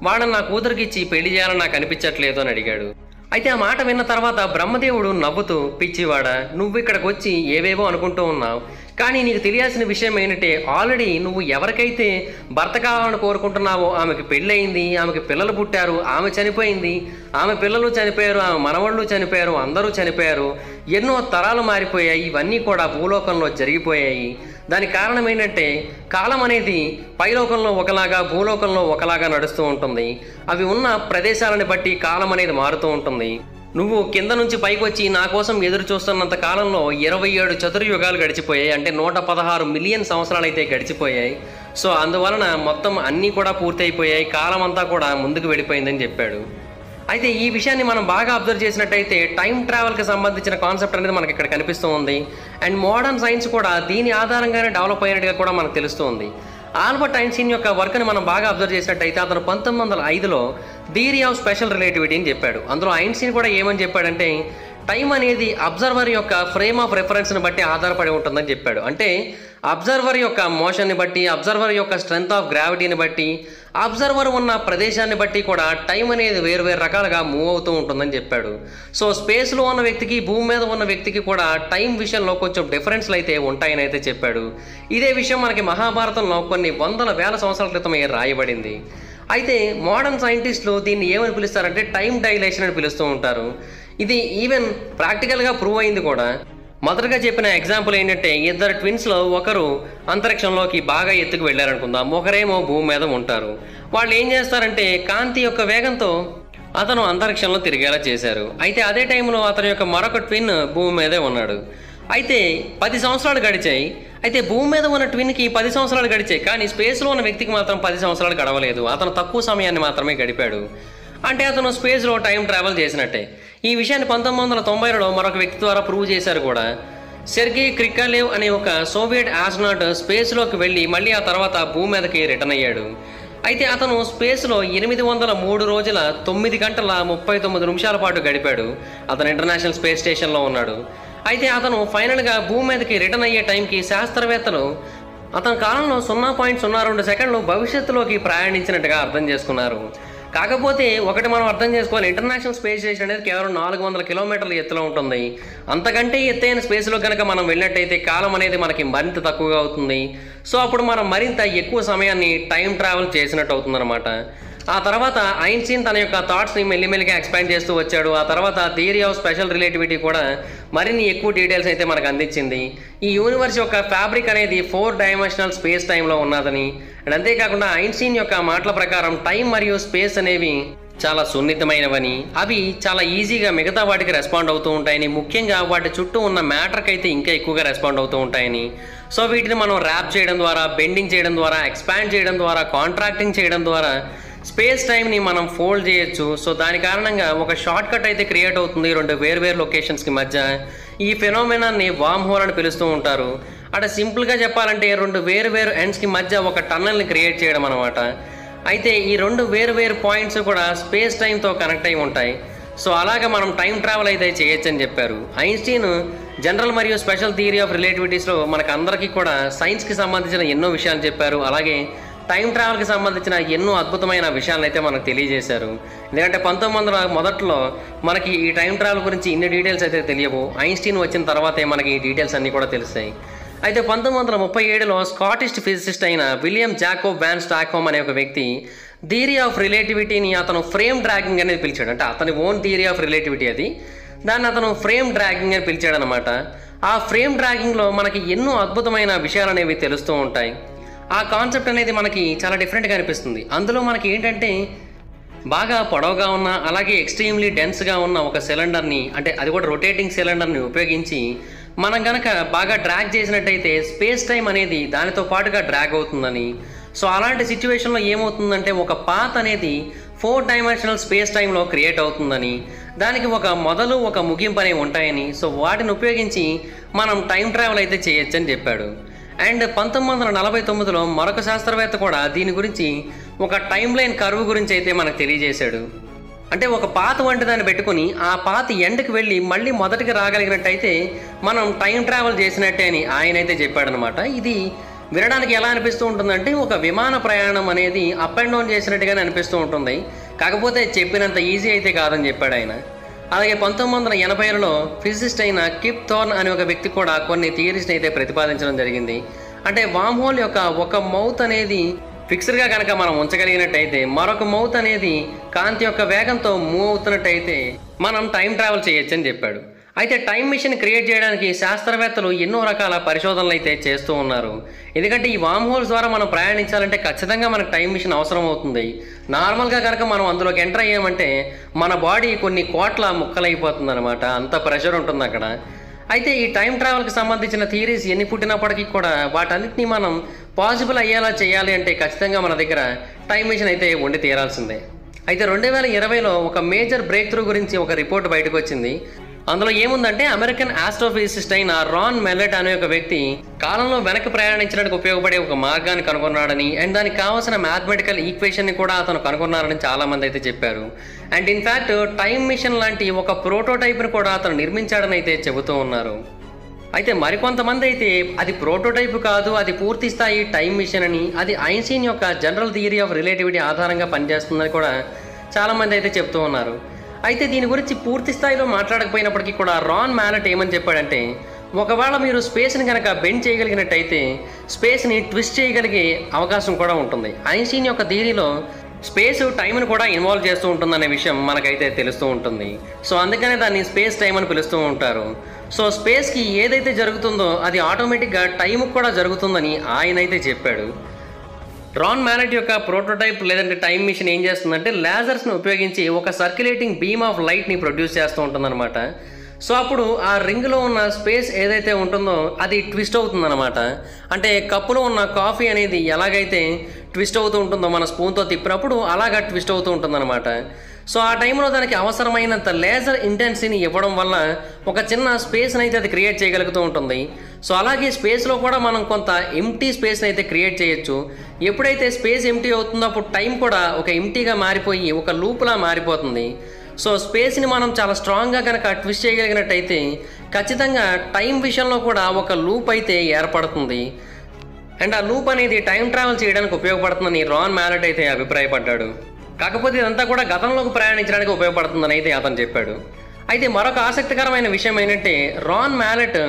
వాళ్ళని నా కూతురికి ఇచ్చి పెళ్లి చేయాలని నాకు అనిపించట్లేదు అని అడిగాడు. అయితే ఆ మాట విన్న తర్వాత బ్రహ్మదేవుడు నవ్వుతూ, పిచ్చివాడా, నువ్వు ఇక్కడికి వచ్చి ఏవేవో అనుకుంటూ ఉన్నావు, కానీ నీకు తెలియాల్సిన విషయం ఏంటంటే ఆల్రెడీ నువ్వు ఎవరికైతే భర్త కావాలని కోరుకుంటున్నావో ఆమెకి పెళ్ళయింది, ఆమెకి పిల్లలు పుట్టారు, ఆమె చనిపోయింది, ఆమె పిల్లలు చనిపోయారు, ఆమె మనవళ్ళు చనిపోయారు, అందరూ చనిపోయారు, ఎన్నో తరాలు మారిపోయాయి, ఇవన్నీ కూడా భూలోకంలో జరిగిపోయాయి. దానికి కారణం ఏంటంటే కాలం అనేది పైలోకంలో ఒకలాగా భూలోకంలో ఒకలాగా నడుస్తూ ఉంటుంది. అవి ఉన్న ప్రదేశాలను బట్టి కాలం అనేది మారుతూ ఉంటుంది. నువ్వు కింద నుంచి పైకి వచ్చి నా కోసం ఎదురు చూస్తున్నంత కాలంలో 27 చతుర్యుగాలు గడిచిపోయాయి, అంటే 116 మిలియన్ సంవత్సరాలు అయితే గడిచిపోయాయి. సో అందువలన మొత్తం అన్నీ కూడా పూర్తయిపోయాయి, కాలం అంతా కూడా ముందుకు వెళ్ళిపోయిందని చెప్పాడు. అయితే ఈ విషయాన్ని మనం బాగా అబ్జర్వ్ చేసినట్టయితే టైం ట్రావెల్కి సంబంధించిన కాన్సెప్ట్ అనేది మనకి ఇక్కడ కనిపిస్తూ ఉంది. అండ్ మోడర్న్ సైన్స్ కూడా దీని ఆధారంగానే డెవలప్ అయినట్టుగా కూడా మనకు తెలుస్తూ ఉంది. ఆల్బర్ట్ ఐన్స్టీన్ యొక్క వర్క్ని మనం బాగా అబ్జర్వ్ చేసినట్టయితే అతను 1905లో థియరీ ఆఫ్ స్పెషల్ రిలేటివిటీ అని చెప్పాడు. అందులో ఐన్స్టీన్ కూడా ఏమని చెప్పాడంటే టైం అనేది అబ్జర్వర్ యొక్క ఫ్రేమ్ ఆఫ్ రెఫరెన్స్ని బట్టి ఆధారపడి ఉంటుందని చెప్పాడు. అంటే అబ్జర్వర్ యొక్క మోషన్ని బట్టి, అబ్జర్వర్ యొక్క స్ట్రెంగ్త్ ఆఫ్ గ్రావిటీని బట్టి, అబ్జర్వర్ ఉన్న ప్రదేశాన్ని బట్టి కూడా టైం అనేది వేరు రకాలుగా మూవ్ అవుతూ ఉంటుందని చెప్పాడు. సో స్పేస్లో ఉన్న వ్యక్తికి భూమి మీద ఉన్న వ్యక్తికి కూడా టైం విషయంలో కొంచెం డిఫరెన్స్లు అయితే ఉంటాయని అయితే చెప్పాడు. ఇదే విషయం మనకి మహాభారతంలో కొన్ని వందల వేల సంవత్సరాల క్రితమే రాయబడింది. అయితే మోడర్న్ సైంటిస్టులు దీన్ని ఏమని పిలుస్తారంటే టైం డైలేషన్ అని పిలుస్తూ ఉంటారు. ఇది ఈవెన్ ప్రాక్టికల్గా ప్రూవ్ అయింది కూడా. మొదటగా చెప్పిన ఎగ్జాంపుల్ ఏంటంటే ఇద్దరు ట్విన్స్లో ఒకరు అంతరిక్షంలోకి బాగా ఎత్తుకు వెళ్ళారనుకుందాం, ఒకరేమో భూమి మీద ఉంటారు. వాళ్ళు ఏం చేస్తారంటే కాంతి యొక్క వేగంతో అతను అంతరిక్షంలో తిరిగేలా చేశారు. అయితే అదే టైంలో అతని యొక్క మరొక ట్విన్ భూమి మీదే ఉన్నాడు. అయితే 10 సంవత్సరాలు గడిచాయి. అయితే భూమి మీద ఉన్న ట్విన్కి 10 సంవత్సరాలు గడిచాయి, కానీ స్పేస్లో ఉన్న వ్యక్తికి మాత్రం 10 సంవత్సరాలు గడవలేదు. అతను తక్కువ సమయాన్ని మాత్రమే గడిపాడు. అంటే అతను స్పేస్లో టైం ట్రావెల్ చేసినట్టే. ఈ విషయాన్ని 1990లో మరొక వ్యక్తి ద్వారా ప్రూవ్ చేశారు కూడా. సెర్గీ క్రికాలేవ్ అనే ఒక సోవియట్ ఆస్ట్రోనాట్ స్పేస్లోకి వెళ్ళి మళ్ళీ ఆ తర్వాత భూమి మీదకి రిటర్న్ అయ్యాడు. అయితే అతను స్పేస్లో 803 రోజుల 9 గంటల 39 నిమిషాల పాటు గడిపాడు. అతను ఇంటర్నేషనల్ స్పేస్ స్టేషన్లో ఉన్నాడు. అయితే అతను ఫైనల్గా భూమి మీదకి రిటర్న్ అయ్యే టైంకి శాస్త్రవేత్తలు అతని కాలంలో 0.02 సెకండ్లు భవిష్యత్తులోకి ప్రయాణించినట్టుగా అర్థం చేసుకున్నారు. కాకపోతే ఒకటి మనం అర్థం చేసుకోవాలి, ఇంటర్నేషనల్ స్పేస్ స్టేషన్ అనేది కేవలం 400 కిలోమీటర్ల ఎత్తులో ఉంటుంది. అంతకంటే ఎత్తైన స్పేస్లో కనుక మనం వెళ్ళినట్టయితే కాలం అనేది మనకి మరింత తక్కువగా అవుతుంది. సో అప్పుడు మనం మరింత ఎక్కువ సమయాన్ని టైం ట్రావెల్ చేసినట్టు అవుతుందన్నమాట. ఆ తర్వాత ఐన్స్టీన్ తన యొక్క థాట్స్ని మెల్లిమెల్లిగా ఎక్స్పాండ్ చేస్తూ వచ్చాడు. ఆ తర్వాత థియరీ ఆఫ్ స్పెషల్ రిలేటివిటీ కూడా మరిన్ని ఎక్కువ డీటెయిల్స్ అయితే మనకు అందించింది. ఈ యూనివర్స్ యొక్క ఫ్యాబ్రిక్ అనేది 4 డైమెన్షనల్ స్పేస్ టైంలో ఉన్నదని, అండ్ అంతేకాకుండా ఐన్స్టీన్ యొక్క మాటల ప్రకారం టైం మరియు స్పేస్ అనేవి చాలా సున్నితమైనవని, అవి చాలా ఈజీగా మిగతా వాటికి రెస్పాండ్ అవుతూ ఉంటాయని, ముఖ్యంగా వాటి చుట్టూ ఉన్న మ్యాటర్కి అయితే ఇంకా ఎక్కువగా రెస్పాండ్ అవుతూ ఉంటాయని. సో వీటిని మనం ర్యాప్ చేయడం ద్వారా, బెండింగ్ చేయడం ద్వారా, ఎక్స్పాండ్ చేయడం ద్వారా, కాంట్రాక్టింగ్ చేయడం ద్వారా స్పేస్ టైంని మనం ఫోల్డ్ చేయొచ్చు. సో దాని కారణంగా ఒక షార్ట్ కట్ అయితే క్రియేట్ అవుతుంది 2 వేర్వేరు లొకేషన్స్కి మధ్య. ఈ ఫెనోమెనాన్ని వామ్ హోల్ అని పిలుస్తూ ఉంటారు. అంటే సింపుల్గా చెప్పాలంటే 2 వేర్వేరు ఎండ్స్కి మధ్య ఒక టన్నల్ని క్రియేట్ చేయడం అనమాట. అయితే ఈ 2 వేర్వేరు పాయింట్స్ కూడా స్పేస్ టైంతో కనెక్ట్ అయి ఉంటాయి. సో అలాగా మనం టైం ట్రావెల్ అయితే చేయొచ్చని చెప్పారు. ఐన్స్టీన్ జనరల్ మరియు స్పెషల్ థియరీ ఆఫ్ రిలేటివిటీస్లో మనకు అందరికీ కూడా సైన్స్కి సంబంధించిన ఎన్నో విషయాలు చెప్పారు. అలాగే టైం ట్రావెల్కి సంబంధించిన ఎన్నో అద్భుతమైన విషయాలను అయితే మనకు తెలియజేశారు. ఎందుకంటే 1900 మొదట్లో మనకి ఈ టైం ట్రావెల్ గురించి ఇన్ని డీటెయిల్స్ అయితే తెలియవు. ఐన్స్టీన్ వచ్చిన తర్వాతే మనకి ఈ డీటెయిల్స్ అన్నీ కూడా తెలుస్తాయి. అయితే 1937లో స్కాటిష్ ఫిజిసిస్ట్ అయిన విలియం జాకోబ్ వ్యాన్ స్టాక్హోమ్ అనే ఒక వ్యక్తి థియరీ ఆఫ్ రిలేటివిటీని అతను ఫ్రేమ్ డ్రాగింగ్ అనేది పిలిచాడు. అంటే అతని ఓన్ థియరీ ఆఫ్ రిలేటివిటీ అది. దాన్ని అతను ఫ్రేమ్ డ్రాగింగ్ అని పిలిచాడు అనమాట. ఆ ఫ్రేమ్ డ్రాగింగ్లో మనకి ఎన్నో అద్భుతమైన విషయాలు అనేవి తెలుస్తూ ఉంటాయి. ఆ కాన్సెప్ట్ అనేది మనకి చాలా డిఫరెంట్గా అనిపిస్తుంది. అందులో మనకి ఏంటంటే బాగా పొడవుగా ఉన్న, అలాగే ఎక్స్ట్రీమ్లీ డెన్స్గా ఉన్న ఒక సిలిండర్ని, అంటే అది కూడా రొటేటింగ్ సిలిండర్ని ఉపయోగించి మనం కనుక బాగా డ్రాగ్ చేసినట్టయితే స్పేస్ టైం అనేది దానితో పాటుగా డ్రాగ్ అవుతుందని. సో అలాంటి సిచ్యువేషన్లో ఏమవుతుందంటే ఒక పాత్ అనేది 4 డైమెన్షనల్ స్పేస్ టైంలో క్రియేట్ అవుతుందని, దానికి ఒక మొదలు ఒక ముగింపు అనేవి ఉంటాయని. సో వాటిని ఉపయోగించి మనం టైం ట్రావెల్ అయితే చేయొచ్చని చెప్పాడు. అండ్ 1949లో మరొక శాస్త్రవేత్త కూడా దీని గురించి ఒక టైం లైన్ కర్వ్ గురించి అయితే మనకు తెలియజేశాడు. అంటే ఒక పాత్ వంటి దాన్ని పెట్టుకుని ఆ పాత్ ఎండ్కి వెళ్ళి మళ్ళీ మొదటికి రాగలిగినట్టయితే మనం టైం ట్రావెల్ చేసినట్టే అని ఆయన అయితే చెప్పాడనమాట. ఇది వినడానికి ఎలా అనిపిస్తూ ఉంటుందంటే ఒక విమాన ప్రయాణం అనేది అప్ అండ్ డౌన్ చేసినట్టుగానే అనిపిస్తూ ఉంటుంది. కాకపోతే చెప్పినంత ఈజీ అయితే కాదని చెప్పాడు ఆయన. అలాగే 1980లో ఫిజిసిస్ట్ అయిన కిప్ థోర్న్ అనే ఒక వ్యక్తి కూడా కొన్ని థియరీస్ని అయితే ప్రతిపాదించడం జరిగింది. అంటే వామ్ హోల్ యొక్క ఒక మౌత్ అనేది ఫిక్స్డ్గా కనుక మనం ఉంచగలిగినట్టయితే, మరొక మౌత్ అనేది కాంతి యొక్క వేగంతో మూవ్ అవుతున్నట్టయితే మనం టైం ట్రావెల్ చేయొచ్చని చెప్పాడు. అయితే టైం మిషన్ క్రియేట్ చేయడానికి శాస్త్రవేత్తలు ఎన్నో రకాల పరిశోధనలు అయితే చేస్తూ ఉన్నారు. ఎందుకంటే ఈ వామ్ హోల్స్ ద్వారా మనం ప్రయాణించాలంటే ఖచ్చితంగా మనకు టైం మిషన్ అవసరం అవుతుంది. నార్మల్గా కనుక మనం అందులోకి ఎంటర్ అయ్యామంటే మన బాడీ కొన్ని కోట్ల ముక్కలైపోతుంది అనమాట. అంత ప్రెషర్ ఉంటుంది అక్కడ. అయితే ఈ టైం ట్రావెల్కి సంబంధించిన థియరీస్ ఎన్ని పుట్టినప్పటికీ కూడా వాటన్నిటిని మనం పాసిబుల్ అయ్యేలా చేయాలి అంటే ఖచ్చితంగా మన దగ్గర టైం మిషన్ అయితే ఉండి తీరాల్సిందే. అయితే 2020లో ఒక మేజర్ బ్రేక్ త్రూ గురించి ఒక రిపోర్ట్ బయటకు వచ్చింది. అందులో ఏముందంటే అమెరికన్ ఆస్ట్రోఫిజిసిస్ట్ అయిన రాన్ మెల్లెట్ అనే ఒక వ్యక్తి కాలంలో వెనక్కి ప్రయాణించడానికి ఉపయోగపడే ఒక మార్గాన్ని కనుగొన్నాడని, అండ్ దానికి కావాల్సిన మ్యాథమెటికల్ ఈక్వేషన్ని కూడా అతను కనుగొన్నారని చాలామంది అయితే చెప్పారు. అండ్ ఇన్ఫ్యాక్ట్ టైం మిషన్ లాంటి ఒక ప్రోటోటైప్ని కూడా అతను నిర్మించాడని అయితే చెబుతూ ఉన్నారు. అయితే మరికొంతమంది అయితే అది ప్రోటోటైప్ కాదు, అది పూర్తి స్థాయి టైం మిషన్ అని, అది ఐన్స్టీన్ యొక్క జనరల్ థియరీ ఆఫ్ రిలేటివిటీ ఆధారంగా పనిచేస్తుందని కూడా చాలామంది అయితే చెప్తూ ఉన్నారు. అయితే దీని గురించి పూర్తి స్థాయిలో మాట్లాడకపోయినప్పటికీ కూడా రాన్ మ్యాలెట్ ఏమని చెప్పాడంటే, ఒకవేళ మీరు స్పేస్ని కనుక బెండ్ చేయగలిగినట్టయితే స్పేస్ని ట్విస్ట్ చేయగలిగే అవకాశం కూడా ఉంటుంది. ఐన్స్టీన్ యొక్క థియరీలో స్పేస్ టైంని కూడా ఇన్వాల్వ్ చేస్తూ ఉంటుందనే విషయం మనకైతే తెలుస్తూ ఉంటుంది. సో అందుకనే దాన్ని స్పేస్ టైం అని పిలుస్తూ ఉంటారు. సో స్పేస్కి ఏదైతే జరుగుతుందో అది ఆటోమేటిక్గా టైంకి కూడా జరుగుతుందని ఆయన అయితే చెప్పాడు. రాన్ మ్యాలెట్ యొక్క ప్రోటోటైప్ లేదంటే టైం మిషన్ ఏం చేస్తుందంటే లేజర్స్ని ఉపయోగించి ఒక సర్క్యులేటింగ్ బీమ్ ఆఫ్ లైట్ని ప్రొడ్యూస్ చేస్తూ ఉంటుందన్నమాట. సో అప్పుడు ఆ రింగ్లో ఉన్న స్పేస్ ఏదైతే ఉంటుందో అది ట్విస్ట్ అవుతుందన్నమాట. అంటే కప్పులో ఉన్న కాఫీ అనేది ఎలాగైతే ట్విస్ట్ అవుతూ ఉంటుందో మన స్పూన్తో తిప్పినప్పుడు అలాగా ట్విస్ట్ అవుతూ ఉంటుందన్నమాట. సో ఆ టైంలో దానికి అవసరమైనంత లేజర్ ఇంటెన్సిటీని ఇవ్వడం వల్ల ఒక చిన్న స్పేస్ని అయితే అది క్రియేట్ చేయగలుగుతూ ఉంటుంది. సో అలాగే స్పేస్లో కూడా మనం కొంత ఎంప్టీ స్పేస్ని అయితే క్రియేట్ చేయొచ్చు. ఎప్పుడైతే స్పేస్ ఎంప్టీ అవుతుందో అప్పుడు టైం కూడా ఒక ఎంప్టీగా మారిపోయి ఒక లూప్లా మారిపోతుంది. సో స్పేస్ని మనం చాలా స్ట్రాంగ్గా కనుక ట్విస్ట్ చేయగలిగినట్టయితే ఖచ్చితంగా టైం విషయంలో కూడా ఒక లూప్ అయితే ఏర్పడుతుంది. అండ్ ఆ లూప్ అనేది టైం ట్రావెల్ చేయడానికి ఉపయోగపడుతుందని రాన్ మ్యాలెట్ అయితే అభిప్రాయపడ్డాడు. కాకపోతే ఇదంతా కూడా గతంలోకి ప్రయాణించడానికి ఉపయోగపడుతుందని అయితే అతను చెప్పాడు. అయితే మరొక ఆసక్తికరమైన విషయం ఏంటంటే రాన్ మ్యాలెట్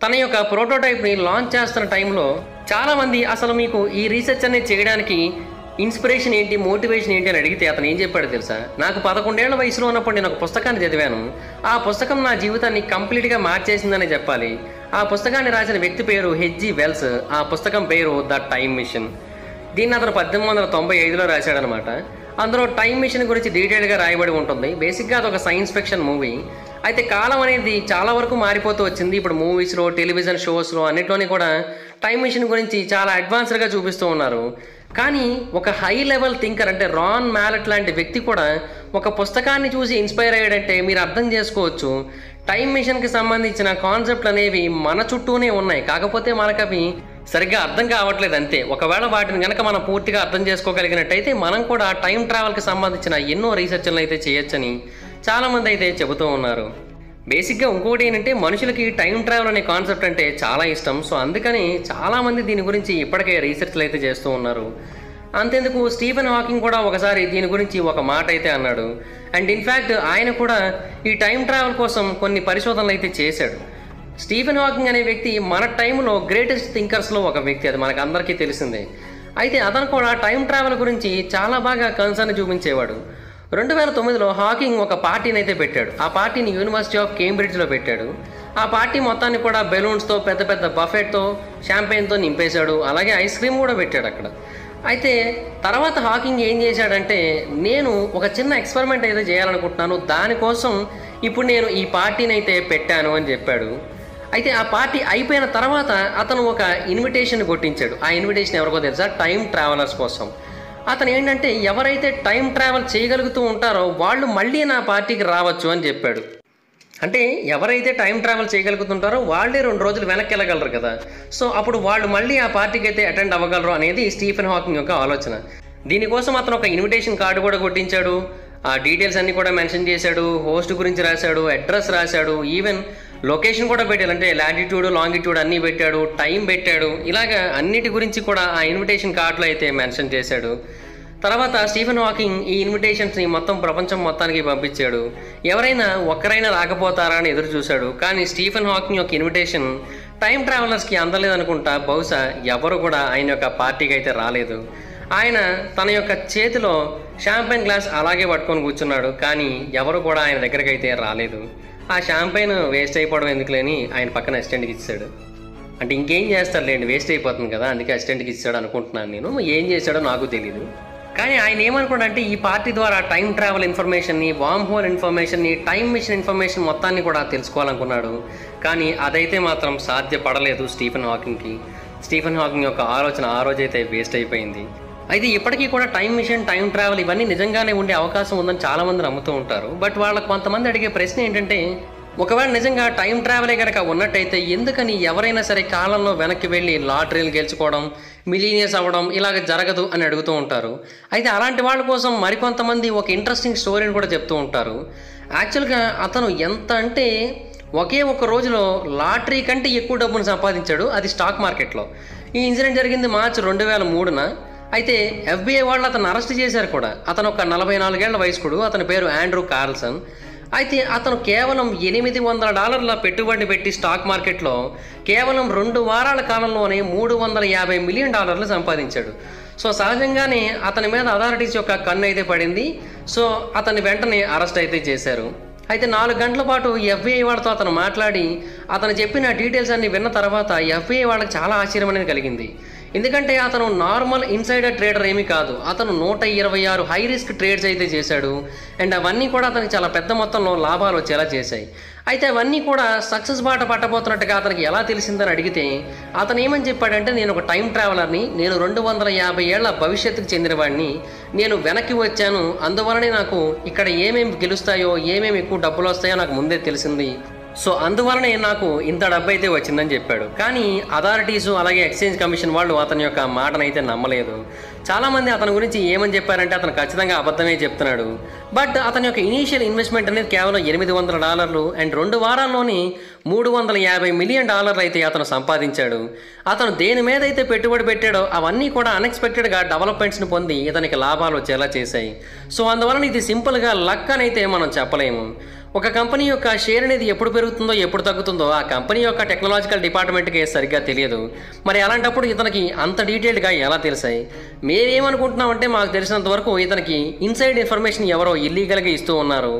తన యొక్క ప్రోటోటైప్ని లాంచ్ చేస్తున్న టైంలో చాలామంది అసలు మీకు ఈ రీసెర్చ్ అనేది చేయడానికి ఇన్స్పిరేషన్ ఏంటి, మోటివేషన్ ఏంటి అని అడిగితే అతను ఏం చెప్పాడో తెలుసా? నాకు 11 ఏళ్ల వయసులో ఉన్నప్పుడు నేను ఒక పుస్తకాన్ని చదివాను. ఆ పుస్తకం నా జీవితాన్ని కంప్లీట్గా మార్చేసిందని చెప్పాలి. ఆ పుస్తకాన్ని రాసిన వ్యక్తి పేరు హెచ్జి వెల్స్. ఆ పుస్తకం పేరు ద టైమ్ మిషన్. దీన్ని అతను 1895లో రాశాడనమాట. అందులో టైమ్ మిషన్ గురించి డీటెయిల్గా రాయబడి ఉంటుంది. బేసిక్గా అదొక సైన్స్ ఫిక్షన్ మూవీ. అయితే కాలం అనేది చాలా వరకు మారిపోతూ వచ్చింది. ఇప్పుడు మూవీస్లో, టెలివిజన్ షోస్లో అన్నిట్లోని కూడా టైమ్ మిషన్ గురించి చాలా అడ్వాన్స్డ్గా చూపిస్తూ ఉన్నారు. కానీ ఒక హై లెవెల్ థింకర్ అంటే రాన్ మ్యాలెట్ లాంటి వ్యక్తి కూడా ఒక పుస్తకాన్ని చూసి ఇన్స్పైర్ అయ్యాడంటే మీరు అర్థం చేసుకోవచ్చు టైం మిషన్కి సంబంధించిన కాన్సెప్ట్లు అనేవి మన చుట్టూనే ఉన్నాయి. కాకపోతే మనకు అవి సరిగ్గా అర్థం కావట్లేదు అంతే. ఒకవేళ వాటిని కనుక మనం పూర్తిగా అర్థం చేసుకోగలిగినట్టయితే మనం కూడా టైం ట్రావెల్కి సంబంధించిన ఎన్నో రీసెర్చ్లను అయితే చేయొచ్చని చాలామంది అయితే చెబుతూ ఉన్నారు. బేసిక్గా ఇంకోటి ఏంటంటే మనుషులకి టైం ట్రావెల్ అనే కాన్సెప్ట్ అంటే చాలా ఇష్టం. సో అందుకని చాలామంది దీని గురించి ఇప్పటికే రీసెర్చ్లు అయితే చేస్తూ ఉన్నారు. అంతేందుకు స్టీఫెన్ హాకింగ్ కూడా ఒకసారి దీని గురించి ఒక మాట అయితే అన్నాడు. అండ్ ఇన్ఫ్యాక్ట్ ఆయన కూడా ఈ టైం ట్రావెల్ కోసం కొన్ని పరిశోధనలు అయితే చేశాడు. స్టీఫెన్ హాకింగ్ అనే వ్యక్తి మన టైంలో గ్రేటెస్ట్ థింకర్స్లో ఒక వ్యక్తి, అది మనకు అందరికీ తెలిసిందే. అయితే అతను కూడా టైం ట్రావెల్ గురించి చాలా బాగా కన్సర్న్ చూపించేవాడు. 2009లో హాకింగ్ ఒక పార్టీని అయితే పెట్టాడు. ఆ పార్టీని యూనివర్సిటీ ఆఫ్ కేంబ్రిడ్జ్లో పెట్టాడు. ఆ పార్టీ మొత్తాన్ని కూడా బెలూన్స్తో, పెద్ద పెద్ద బఫెట్తో, షాంపెయిన్తో నింపేశాడు. అలాగే ఐస్ క్రీమ్ కూడా పెట్టాడు అక్కడ. అయితే తర్వాత హాకింగ్ ఏం చేశాడంటే, నేను ఒక చిన్న ఎక్స్పెరిమెంట్ అయితే చేయాలనుకుంటున్నాను, దానికోసం ఇప్పుడు నేను ఈ పార్టీని అయితే పెట్టాను అని చెప్పాడు. అయితే ఆ పార్టీ అయిపోయిన తర్వాత అతను ఒక ఇన్విటేషన్ కొట్టించాడు. ఆ ఇన్విటేషన్ ఎవరికో తెలుసా? టైం ట్రావెలర్స్ కోసం. అతను ఏంటంటే ఎవరైతే టైం ట్రావెల్ చేయగలుగుతూ ఉంటారో వాళ్ళు మళ్ళీ నా పార్టీకి రావచ్చు అని చెప్పాడు. అంటే ఎవరైతే టైం ట్రావెల్ చేయగలుగుతుంటారో వాళ్ళే 2 రోజులు వెనక్కి వెళ్ళగలరు కదా. సో అప్పుడు వాళ్ళు మళ్ళీ ఆ పార్టీకి అయితే అటెండ్ అవ్వగలరు అనేది స్టీఫెన్ హాకింగ్ యొక్క ఆలోచన. దీనికోసం అతను ఒక ఇన్విటేషన్ కార్డు కూడా కొట్టించాడు. ఆ డీటెయిల్స్ అన్నీ కూడా మెన్షన్ చేశాడు. హోస్ట్ గురించి రాశాడు, అడ్రస్ రాశాడు, ఈవెన్ లొకేషన్ కూడా పెట్టాడు. అంటే లాటిట్యూడ్, లాంగిట్యూడ్ అన్నీ పెట్టాడు, టైం పెట్టాడు. ఇలాగా అన్నిటి గురించి కూడా ఆ ఇన్విటేషన్ కార్డులో అయితే మెన్షన్ చేశాడు. తర్వాత స్టీఫెన్ హాకింగ్ ఈ ఇన్విటేషన్స్ని మొత్తం ప్రపంచం మొత్తానికి పంపించాడు. ఎవరైనా ఒక్కరైనా రాకపోతారా అని ఎదురు చూశాడు. కానీ స్టీఫెన్ హాకింగ్ యొక్క ఇన్విటేషన్ టైం ట్రావెలర్స్కి అందలేదనుకుంటా. బహుశా ఎవరు కూడా ఆయన యొక్క పార్టీకి అయితే రాలేదు. ఆయన తన యొక్క చేతిలో షాంపైన్ గ్లాస్ అలాగే పట్టుకొని కూర్చున్నాడు. కానీ ఎవరు కూడా ఆయన దగ్గరికి అయితే రాలేదు. ఆ షాంపైన్ వేస్ట్ అయిపోవడం ఎందుకులేని ఆయన పక్కన అసిస్టెంట్కి ఇచ్చాడు. అంటే ఇంకేం చేస్తారులేండి, వేస్ట్ అయిపోతుంది కదా, అందుకే అసిస్టెంట్కి ఇచ్చాడు అనుకుంటున్నాను నేను. ఏం చేశాడో నాకు తెలీదు. కానీ ఆయన ఏమనుకున్నాడంటే ఈ పార్టీ ద్వారా టైం ట్రావెల్ ఇన్ఫర్మేషన్ని, వామ్ హోల్ ఇన్ఫర్మేషన్ని, టైం మిషన్ ఇన్ఫర్మేషన్ మొత్తాన్ని కూడా తెలుసుకోవాలనుకున్నాడు. కానీ అదైతే మాత్రం సాధ్యపడలేదు స్టీఫెన్ హాకింగ్కి. స్టీఫెన్ హాకింగ్ యొక్క ఆలోచన ఆ రోజైతే వేస్ట్ అయిపోయింది. అయితే ఇప్పటికీ కూడా టైం మిషన్, టైం ట్రావెల్ ఇవన్నీ నిజంగానే ఉండే అవకాశం ఉందని చాలామంది నమ్ముతూ ఉంటారు. బట్ వాళ్ళకు కొంతమంది అడిగే ప్రశ్న ఏంటంటే, ఒకవేళ నిజంగా టైం ట్రావెలే కనుక ఉన్నట్టయితే ఎందుకని ఎవరైనా సరే కాలంలో వెనక్కి వెళ్ళి లాటరీలు గెలుచుకోవడం, మిలీనియర్స్ అవ్వడం ఇలాగ జరగదు అని అడుగుతూ ఉంటారు. అయితే అలాంటి వాళ్ళ కోసం మరికొంతమంది ఒక ఇంట్రెస్టింగ్ స్టోరీని కూడా చెప్తూ ఉంటారు. యాక్చువల్గా అతను ఎంత అంటే ఒకే ఒక రోజులో లాటరీ కంటే ఎక్కువ డబ్బును సంపాదించాడు, అది స్టాక్ మార్కెట్లో. ఈ ఇన్సిడెంట్ జరిగింది మార్చి 2003న. అయితే FBI వాళ్ళు అతను అరెస్ట్ చేశారు కూడా. అతను ఒక 44 ఏళ్ల వయస్కుడు. అతని పేరు ఆండ్రూ కార్ల్సన్. అయితే అతను కేవలం $800 పెట్టుబడి పెట్టి స్టాక్ మార్కెట్లో కేవలం 2 వారాల కాలంలోనే $350 మిలియన్ సంపాదించాడు. సో సహజంగానే అతని మీద అథారిటీస్ యొక్క కన్ను అయితే పడింది. సో అతన్ని వెంటనే అరెస్ట్ అయితే చేశారు. అయితే 4 గంటల పాటు FBI వాళ్ళతో అతను మాట్లాడి అతను చెప్పిన డీటెయిల్స్ అన్ని విన్న తర్వాత FBI వాళ్ళకి చాలా ఆశ్చర్యం అనేది కలిగింది. ఎందుకంటే అతను నార్మల్ ఇన్సైడర్ ట్రేడర్ ఏమీ కాదు. అతను 126 హై రిస్క్ ట్రేడ్స్ అయితే చేశాడు. అండ్ అవన్నీ కూడా అతనికి చాలా పెద్ద మొత్తంలో లాభాలు వచ్చేలా చేశాయి. అయితే అవన్నీ కూడా సక్సెస్ బాట పట్టబోతున్నట్టుగా అతనికి ఎలా తెలిసిందని అడిగితే అతను ఏమని చెప్పాడంటే, నేను ఒక టైం ట్రావెలర్ని, నేను 250 ఏళ్ల భవిష్యత్తుకు చెందినవాడిని, నేను వెనక్కి వచ్చాను, అందువలనే నాకు ఇక్కడ ఏమేమి గెలుస్తాయో, ఏమేమి ఎక్కువ డబ్బులు వస్తాయో నాకు ముందే తెలిసింది. సో అందువలనే నాకు ఇంత డబ్బు అయితే వచ్చిందని చెప్పాడు. కానీ అథారిటీసు అలాగే ఎక్స్చేంజ్ కమిషన్ వాళ్ళు అతని యొక్క మాటనైతే నమ్మలేదు. చాలామంది అతని గురించి ఏమని చెప్పారంటే అతను ఖచ్చితంగా అబద్ధమే చెప్తున్నాడు. బట్ అతని యొక్క ఇనీషియల్ ఇన్వెస్ట్మెంట్ అనేది కేవలం $800 అండ్ 2 వారాల్లోని $350 మిలియన్ అయితే అతను సంపాదించాడు. అతను దేని మీద అయితే పెట్టుబడి పెట్టాడో అవన్నీ కూడా అన్ఎక్స్పెక్టెడ్గా డెవలప్మెంట్స్ని పొంది ఇతనికి లాభాలు వచ్చేలా చేశాయి. సో అందువలన ఇది సింపుల్గా లక్ అని అయితే మనం చెప్పలేము. ఒక కంపెనీ యొక్క షేర్ అనేది ఎప్పుడు పెరుగుతుందో ఎప్పుడు తగ్గుతుందో ఆ కంపెనీ యొక్క టెక్నాలజికల్ డిపార్ట్మెంట్కి సరిగ్గా తెలియదు. మరి అలాంటప్పుడు ఇతనికి అంత డీటెయిల్డ్గా ఎలా తెలిసాయి? మేమేమనుకుంటున్నామంటే మాకు తెలిసినంత వరకు ఇతనికి ఇన్సైడ్ ఇన్ఫర్మేషన్ ఎవరో ఇల్లీగల్గా ఇస్తూ ఉన్నారు.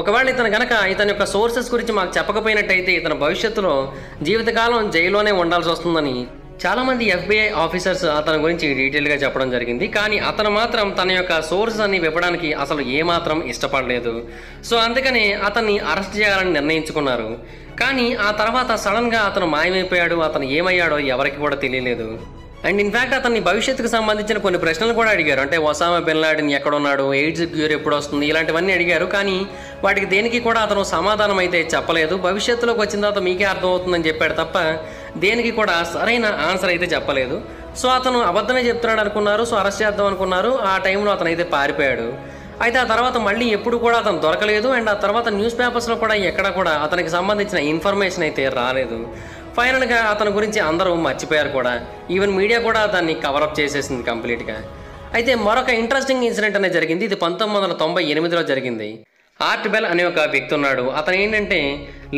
ఒకవేళ ఇతను కనుక ఇతని యొక్క సోర్సెస్ గురించి మాకు చెప్పకపోయినట్టయితే ఇతను భవిష్యత్తులో జీవితకాలం జైల్లోనే ఉండాల్సి వస్తుందని చాలామంది FBI ఆఫీసర్స్ అతని గురించి డీటెయిల్గా చెప్పడం జరిగింది. కానీ అతను మాత్రం తన యొక్క సోర్సెస్ అన్ని విప్పడానికి అసలు ఏమాత్రం ఇష్టపడలేదు. సో అందుకనే అతన్ని అరెస్ట్ చేయాలని నిర్ణయించుకున్నారు. కానీ ఆ తర్వాత సడన్గా అతను మాయమైపోయాడు. అతను ఏమయ్యాడో ఎవరికి కూడా తెలియలేదు. అండ్ ఇన్ఫ్యాక్ట్ అతన్ని భవిష్యత్తుకు సంబంధించిన కొన్ని ప్రశ్నలు కూడా అడిగారు. అంటే ఒసామా బిన్ లాడెన్ ఎక్కడున్నాడు, ఎయిడ్స్ క్యూర్ ఎప్పుడు వస్తుంది, ఇలాంటివన్నీ అడిగారు. కానీ వాటికి దేనికి కూడా అతను సమాధానం అయితే చెప్పలేదు. భవిష్యత్తులోకి వచ్చిన తర్వాత మీకే అర్థమవుతుందని చెప్పాడు తప్ప దేనికి కూడా సరైన ఆన్సర్ అయితే చెప్పలేదు. సో అతను అబద్ధమే చెప్తున్నాడు అనుకున్నారు. సో అరెస్ట్ చేద్దాం అనుకున్నారు. ఆ టైంలో అతను అయితే పారిపోయాడు. అయితే ఆ తర్వాత మళ్ళీ ఎప్పుడు కూడా అతను దొరకలేదు. అండ్ ఆ తర్వాత న్యూస్ పేపర్స్లో కూడా ఎక్కడ కూడా అతనికి సంబంధించిన ఇన్ఫర్మేషన్ అయితే రాలేదు. ఫైనల్గా అతని గురించి అందరూ మర్చిపోయారు కూడా. ఈవెన్ మీడియా కూడా దాన్ని కవరప్ చేసేసింది కంప్లీట్గా. అయితే మరొక ఇంట్రెస్టింగ్ ఇన్సిడెంట్ అనేది జరిగింది. ఇది 1998లో జరిగింది. ఆర్ట్ బెల్ అనే ఒక వ్యక్తి ఉన్నాడు. అతను ఏంటంటే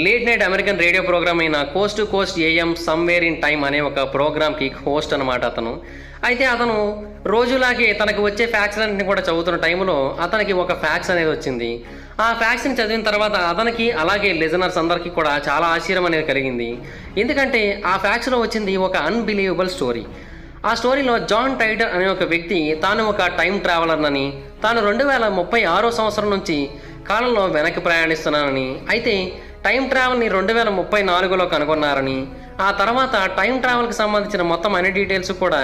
late night American radio program అయిన coast to coast AM somewhere in time అనే ఒక ప్రోగ్రామ్కి హోస్ట్ అనమాట అతను. అయితే అతను రోజులాగే తనకు వచ్చే ఫ్యాక్స్ అన్నింటినీ కూడా చదువుతున్న టైంలో అతనికి ఒక ఫ్యాక్స్ అనేది వచ్చింది. ఆ ఫ్యాక్స్ని చదివిన తర్వాత అతనికి అలాగే లిజనర్స్ అందరికీ కూడా చాలా ఆశ్చర్యం అనేది కలిగింది. ఎందుకంటే ఆ ఫ్యాక్స్లో వచ్చింది ఒక అన్బిలీవబుల్ స్టోరీ. ఆ స్టోరీలో జాన్ టైటర్ అనే ఒక వ్యక్తి తాను ఒక టైం ట్రావెలర్ అని, తాను 2036 సంవత్సరం నుంచి కాలంలో వెనక్కి ప్రయాణిస్తున్నానని, అయితే టైం ట్రావెల్ని 2034లో కనుగొన్నారని, ఆ తర్వాత టైం ట్రావెల్కి సంబంధించిన మొత్తం అన్ని డీటెయిల్స్ కూడా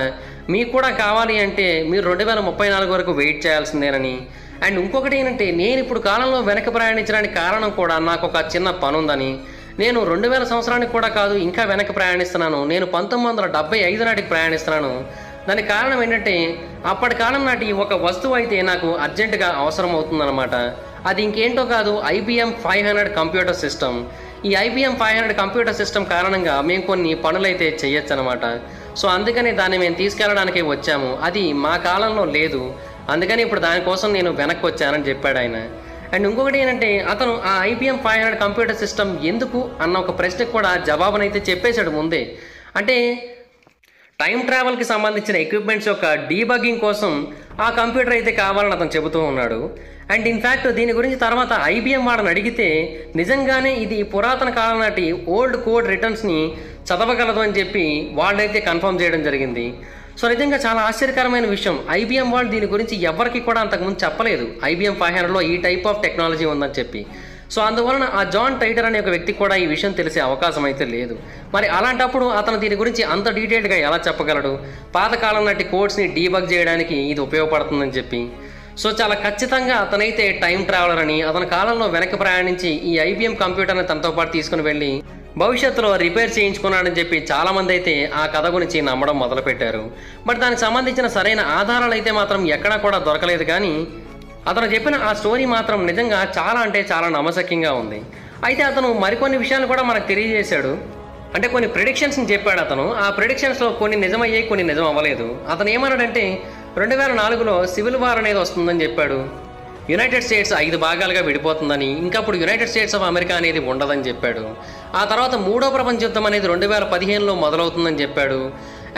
మీకు కూడా కావాలి అంటే మీరు 2034 వరకు వెయిట్ చేయాల్సిందేనని, అండ్ ఇంకొకటి ఏంటంటే నేను ఇప్పుడు కాలంలో వెనక్కి ప్రయాణించడానికి కారణం కూడా నాకు ఒక చిన్న పని ఉందని, నేను 2000 సంవత్సరానికి కూడా కాదు ఇంకా వెనక్కి ప్రయాణిస్తున్నాను, నేను 1975 నాటికి ప్రయాణిస్తున్నాను. దానికి కారణం ఏంటంటే అప్పటి కాలం నాటి ఒక వస్తువు అయితే నాకు అర్జెంటుగా అవసరం అవుతుందన్నమాట. అది ఇంకేంటో కాదు, IBM 500 కంప్యూటర్ సిస్టమ్. ఈ IBM 500 కంప్యూటర్ సిస్టమ్ కారణంగా మేము కొన్ని పనులైతే చేయొచ్చు అనమాట. సో అందుకని దాన్ని మేము తీసుకెళ్ళడానికి వచ్చాము. అది మా కాలంలో లేదు, అందుకని ఇప్పుడు దానికోసం నేను వెనక్కి వచ్చానని చెప్పాడు ఆయన. అండ్ ఇంకొకటి ఏంటంటే అతను ఆ IBM 500 కంప్యూటర్ సిస్టమ్ ఎందుకు అన్న ఒక ప్రశ్నకు కూడా జవాబునైతే చెప్పేశాడు ముందే. అంటే టైం ట్రావెల్కి సంబంధించిన ఎక్విప్మెంట్స్ యొక్క డీబగ్గింగ్ కోసం ఆ కంప్యూటర్ అయితే కావాలని అతను చెబుతూ ఉన్నాడు. అండ్ ఇన్ఫ్యాక్ట్ దీని గురించి తర్వాత IBM వాళ్ళని అడిగితే నిజంగానే ఇది పురాతన కాలం నాటి ఓల్డ్ కోడ్ రిటర్న్స్ని చదవగలదు అని చెప్పి వాళ్ళైతే కన్ఫర్మ్ చేయడం జరిగింది. సో నిజంగా చాలా ఆశ్చర్యకరమైన విషయం. IBM వాళ్ళు దీని గురించి ఎవరికి కూడా అంతకుముందు చెప్పలేదు, IBM 500లో ఈ టైప్ ఆఫ్ టెక్నాలజీ ఉందని చెప్పి. సో అందువలన ఆ జాన్ టైటర్ అనే ఒక వ్యక్తికి కూడా ఈ విషయం తెలిసే అవకాశం అయితే లేదు. మరి అలాంటప్పుడు అతను దీని గురించి అంత డీటెయిల్డ్గా ఎలా చెప్పగలడు? పాతకాలం నాటి కోడ్స్ని డీబగ్ చేయడానికి ఇది ఉపయోగపడుతుందని చెప్పి. సో చాలా ఖచ్చితంగా అతనైతే టైం ట్రావెలర్ అని, అతని కాలంలో వెనక్కి ప్రయాణించి ఈ IBM కంప్యూటర్ని తనతో పాటు తీసుకుని వెళ్ళి భవిష్యత్తులో రిపేర్ చేయించుకున్నాడని చెప్పి చాలామంది అయితే ఆ కథ గురించి నమ్మడం మొదలుపెట్టారు. బట్ దానికి సంబంధించిన సరైన ఆధారాలు అయితే మాత్రం ఎక్కడా కూడా దొరకలేదు. కానీ అతను చెప్పిన ఆ స్టోరీ మాత్రం నిజంగా చాలా అంటే చాలా నమ్మశక్యంగా ఉంది. అయితే అతను మరికొన్ని విషయాలు కూడా మనకు తెలియజేశాడు. అంటే కొన్ని ప్రిడిక్షన్స్ని చెప్పాడు అతను. ఆ ప్రిడిక్షన్స్లో కొన్ని నిజమయ్యాయి, కొన్ని నిజం అవ్వలేదు. అతను ఏమన్నాడంటే 2004లో సివిల్ వార్ అనేది వస్తుందని చెప్పాడు. యునైటెడ్ స్టేట్స్ 5 భాగాలుగా విడిపోతుందని, ఇంకప్పుడు యునైటెడ్ స్టేట్స్ ఆఫ్ అమెరికా అనేది ఉండదని చెప్పాడు. ఆ తర్వాత 3వ ప్రపంచ యుద్ధం అనేది 2015లో మొదలవుతుందని చెప్పాడు.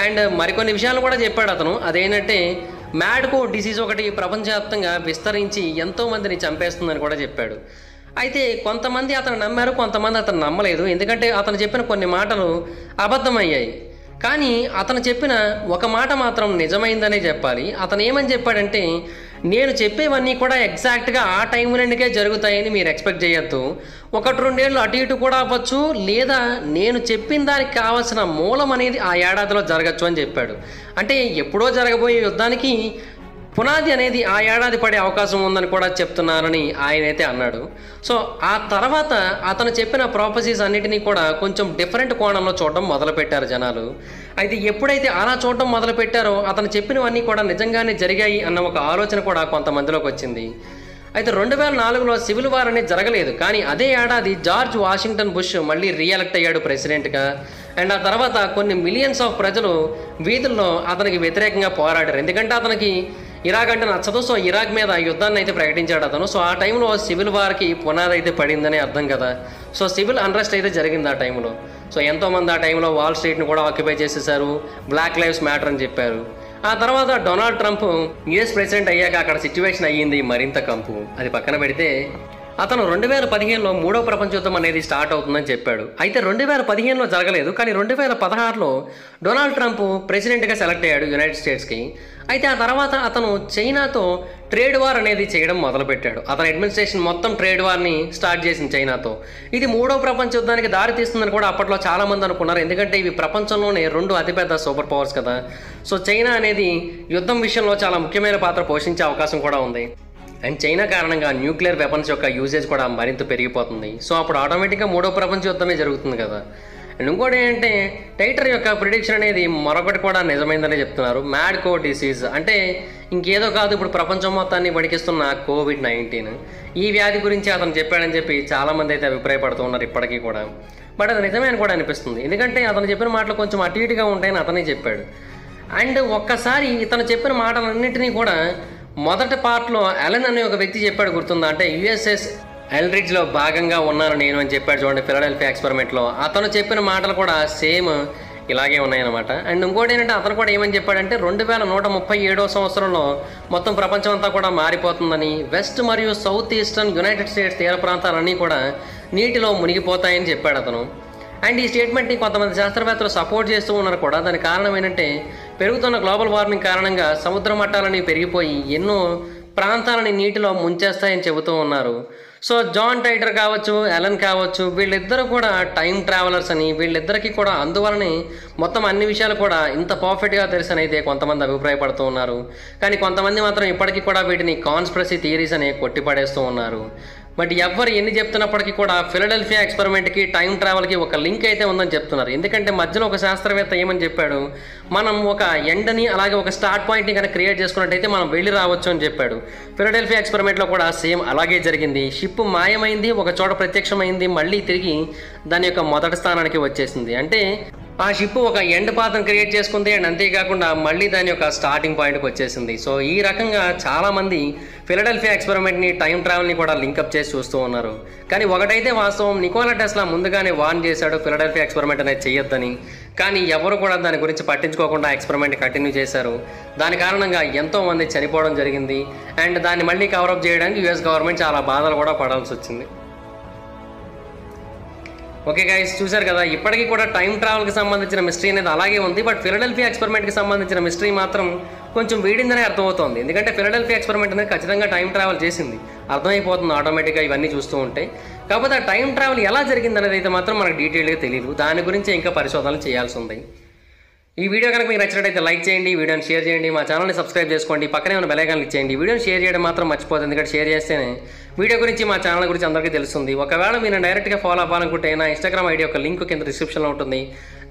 అండ్ మరికొన్ని విషయాలు కూడా చెప్పాడు అతను. అదేంటంటే మ్యాడ్కో డిసీజ్ ఒకటి ప్రపంచవ్యాప్తంగా విస్తరించి ఎంతోమందిని చంపేస్తుందని కూడా చెప్పాడు. అయితే కొంతమంది అతను నమ్మారు, కొంతమంది అతను నమ్మలేదు. ఎందుకంటే అతను చెప్పిన కొన్ని మాటలు అబద్ధమయ్యాయి. కానీ అతను చెప్పిన ఒక మాట మాత్రం నిజమైందనే చెప్పాలి. అతను ఏమని చెప్పాడంటే నేను చెప్పేవన్నీ కూడా ఎగ్జాక్ట్గా ఆ టైం నుండికే జరుగుతాయని మీరు ఎక్స్పెక్ట్ చేయొద్దు. 1-2 ఏళ్ళు అటు ఇటు కూడా అవ్వచ్చు, లేదా నేను చెప్పిన దానికి కావాల్సిన మూలం అనేది ఆ ఏడాదిలో జరగచ్చు అని చెప్పాడు. అంటే ఎప్పుడో జరగబోయే యుద్ధానికి పునాది అనేది ఆ ఏడాది పడే అవకాశం ఉందని కూడా చెప్తున్నారని ఆయనైతే అన్నాడు. సో ఆ తర్వాత అతను చెప్పిన ప్రాపసీస్ అన్నిటినీ కూడా కొంచెం డిఫరెంట్ కోణంలో చూడడం మొదలుపెట్టారు జనాలు. అయితే ఎప్పుడైతే అలా చూడడం మొదలుపెట్టారో అతను చెప్పినవన్నీ కూడా నిజంగానే జరిగాయి అన్న ఒక ఆలోచన కూడా కొంతమందిలోకి వచ్చింది. అయితే 2004లో సివిల్ వార్ అనేది జరగలేదు, కానీ అదే ఏడాది జార్జ్ వాషింగ్టన్ బుష్ మళ్ళీ రీఎలెక్ట్ అయ్యాడు ప్రెసిడెంట్గా. అండ్ ఆ తర్వాత కొన్ని మిలియన్స్ ఆఫ్ ప్రజలు వీధుల్లో అతనికి వ్యతిరేకంగా పోరాడారు, ఎందుకంటే అతనికి ఇరాక్ అంటే నచ్చదు. సో ఇరాక్ మీద యుద్ధాన్ని అయితే ప్రకటించాడు అతను. సో ఆ టైంలో సివిల్ వార్కి పునాది అయితే పడిందని అర్థం కదా. సో సివిల్ అన్రెస్ట్ అయితే జరిగింది ఆ టైంలో. సో ఎంతోమంది ఆ టైంలో వాల్ స్ట్రీట్ని కూడా ఆక్యుపై చేసేసారు, బ్లాక్ లైవ్స్ మ్యాటర్ అని చెప్పారు. ఆ తర్వాత డొనాల్డ్ ట్రంప్ యుఎస్ ప్రెసిడెంట్ అయ్యాక అక్కడ సిచ్యువేషన్ అయ్యింది మరింత కంపు. అది పక్కన పెడితే అతను 2015లో మూడో ప్రపంచ యుద్ధం అనేది స్టార్ట్ అవుతుందని చెప్పాడు. అయితే 2015లో జరగలేదు, కానీ 2016లో డొనాల్డ్ ట్రంప్ ప్రెసిడెంట్గా సెలెక్ట్ అయ్యాడు యునైటెడ్ స్టేట్స్కి. అయితే ఆ తర్వాత అతను చైనాతో ట్రేడ్ వార్ అనేది చేయడం మొదలుపెట్టాడు. అతని అడ్మినిస్ట్రేషన్ మొత్తం ట్రేడ్ వార్ని స్టార్ట్ చేసింది చైనాతో. ఇది మూడో ప్రపంచ యుద్ధానికి దారి తీస్తుందని కూడా అప్పట్లో చాలామంది అనుకున్నారు, ఎందుకంటే ఇవి ప్రపంచంలోనే 2 అతిపెద్ద సూపర్ పవర్స్ కదా. సో చైనా అనేది యుద్ధం విషయంలో చాలా ముఖ్యమైన పాత్ర పోషించే అవకాశం కూడా ఉంది. అండ్ చైనా కారణంగా న్యూక్లియర్ వెపన్స్ యొక్క యూసేజ్ కూడా మరింత పెరిగిపోతుంది. సో అప్పుడు ఆటోమేటిక్గా మూడో ప్రపంచ యుద్ధమే జరుగుతుంది కదా. అండ్ ఇంకోటి ఏంటంటే టైటర్ యొక్క ప్రిడిక్షన్ అనేది మరొకటి కూడా నిజమైందని చెప్తున్నారు. మ్యాడ్ కో డిసీజ్ అంటే ఇంకేదో కాదు, ఇప్పుడు ప్రపంచం మొత్తాన్ని వణికిస్తున్న COVID-19 ఈ వ్యాధి గురించి అతను చెప్పాడని చెప్పి చాలామంది అయితే అభిప్రాయపడుతూ ఉన్నారు ఇప్పటికీ కూడా. బట్ అది నిజమే అని కూడా అనిపిస్తుంది, ఎందుకంటే అతను చెప్పిన మాటలు కొంచెం అటు ఇటుగా ఉంటాయని అతనే చెప్పాడు. అండ్ ఒక్కసారి ఇతను చెప్పిన మాటలన్నింటినీ కూడా మొదటి పార్ట్లో అలెన్ అనే ఒక వ్యక్తి చెప్పాడు, గుర్తుందా? అంటే USS ఎల్రిడ్జ్లో భాగంగా ఉన్నాను నేను అని చెప్పాడు చూడండి, ఫిలడెల్ఫియా ఎక్స్పెరిమెంట్లో. అతను చెప్పిన మాటలు కూడా సేమ్ ఇలాగే ఉన్నాయన్నమాట. అండ్ ఇంకోటి ఏంటంటే అతను కూడా ఏమని చెప్పాడంటే 2137వ సంవత్సరంలో మొత్తం ప్రపంచం అంతా కూడా మారిపోతుందని, వెస్ట్ మరియు సౌత్ ఈస్టర్న్ యునైటెడ్ స్టేట్స్ తీర ప్రాంతాలన్నీ కూడా నీటిలో మునిగిపోతాయని చెప్పాడు అతను. అండ్ ఈ స్టేట్మెంట్ని కొంతమంది శాస్త్రవేత్తలు సపోర్ట్ చేస్తూ ఉన్నారు కూడా. దానికి కారణం ఏంటంటే పెరుగుతున్న గ్లోబల్ వార్మింగ్ కారణంగా సముద్ర మట్టాలని పెరిగిపోయి ఎన్నో ప్రాంతాలని నీటిలో ముంచేస్తాయని చెబుతూ ఉన్నారు. సో జాన్ టైటర్ కావచ్చు, అలెన్ కావచ్చు, వీళ్ళిద్దరూ కూడా టైం ట్రావెలర్స్ అని, వీళ్ళిద్దరికీ కూడా అందువలనే మొత్తం అన్ని విషయాలు కూడా ఇంత పర్ఫెక్ట్గా తెలుసని అయితే కొంతమంది అభిప్రాయపడుతూ ఉన్నారు. కానీ కొంతమంది మాత్రం ఇప్పటికీ కూడా వీటిని కాన్స్పిరసీ థియరీస్ అని కొట్టిపడేస్తూ ఉన్నారు. బట్ ఎవరు ఎన్ని చెప్తున్నప్పటికీ కూడా ఫిలడెల్ఫియా ఎక్స్పెరిమెంట్కి టైం ట్రావెల్కి ఒక లింక్ అయితే ఉందని చెప్తున్నారు. ఎందుకంటే మధ్యలో ఒక శాస్త్రవేత్త ఏమని చెప్పాడు, మనం ఒక ఎండ్ని అలాగే ఒక స్టార్ట్ పాయింట్ని కనుక క్రియేట్ చేసుకున్నట్టయితే మనం వెళ్ళి రావచ్చు అని చెప్పాడు. ఫిలడెల్ఫియా ఎక్స్పెరిమెంట్లో కూడా సేమ్ అలాగే జరిగింది. షిప్ మాయమైంది, ఒక చోట ప్రత్యక్షమైంది, మళ్ళీ తిరిగి దాని యొక్క మొదటి స్థానానికి వచ్చేసింది. అంటే ఆ షిప్ ఒక ఎండ్ పాత్రను క్రియేట్ చేసుకుంది. అండ్ అంతేకాకుండా మళ్ళీ దాని యొక్క స్టార్టింగ్ పాయింట్కి వచ్చేసింది. సో ఈ రకంగా చాలామంది ఫిలడెల్ఫియా ఎక్స్పెరిమెంట్ని టైం ట్రావెల్ని కూడా లింకప్ చేసి చూస్తూ ఉన్నారు. కానీ ఒకటైతే వాస్తవం, నికోలా టెస్లా ముందుగానే వార్న్ చేశాడు ఫిలడెల్ఫియా ఎక్స్పెరిమెంట్ అనేది చేయొద్దని. కానీ ఎవరు కూడా దాని గురించి పట్టించుకోకుండా ఎక్స్పెరిమెంట్ కంటిన్యూ చేశారు. దాని కారణంగా ఎంతోమంది చనిపోవడం జరిగింది. అండ్ దాన్ని మళ్ళీ కవరప్ చేయడానికి US గవర్నమెంట్ చాలా బాధలు కూడా పడాల్సి వచ్చింది. ఓకే గైస్, చూశారు కదా, ఇప్పటికీ కూడా టైం ట్రావెల్కి సంబంధించిన మిస్టరీ అనేది అలాగే ఉంది. బట్ ఫిలడెల్ఫియా ఎక్స్పెరిమెంట్కి సంబంధించిన మిస్టరీ మాత్రం కొంచెం వీడిందనే అర్థమవుతుంది. ఎందుకంటే ఫిలడెల్ఫియా ఎక్స్పెరిమెంట్ అనేది ఖచ్చితంగా టైం ట్రావెల్ చేసింది, అర్థమైపోతుంది ఆటోమేటిక్గా ఇవన్నీ చూస్తూ ఉంటే. కాకపోతే ఆ టైం ట్రావెల్ ఎలా జరిగింది అనేది అయితే మాత్రం మనకు డీటెయిల్గా తెలియదు. దాని గురించి ఇంకా పరిశోధనలు చేయాల్సి ఉంది. ఈ వీడియో కనుక మీకు నచ్చినట్టయితే లైక్ చేయండి, వీడియోని షేర్ చేయండి, మా ఛానల్ని సబ్స్క్రైబ్ చేసుకోండి, పక్కనే ఉన్న బెల్ ఐకాన్ ఇచ్చేయండి. వీడియోని షేర్ చేయడం మాత్రం మర్చిపోతుంది, ఎందుకంటే షేర్ చేస్తేనే వీడియో గురించి మా ఛానల్ గురించి అందరికీ తెలుస్తుంది. ఒకవేళ మీరు డైరెక్ట్గా ఫాలో అవ్వాలనుకుంటే నా ఇన్స్టాగ్రామ్ ఐడి యొక్క లింక్ కింద డిస్క్రిప్షన్లో ఉంటుంది,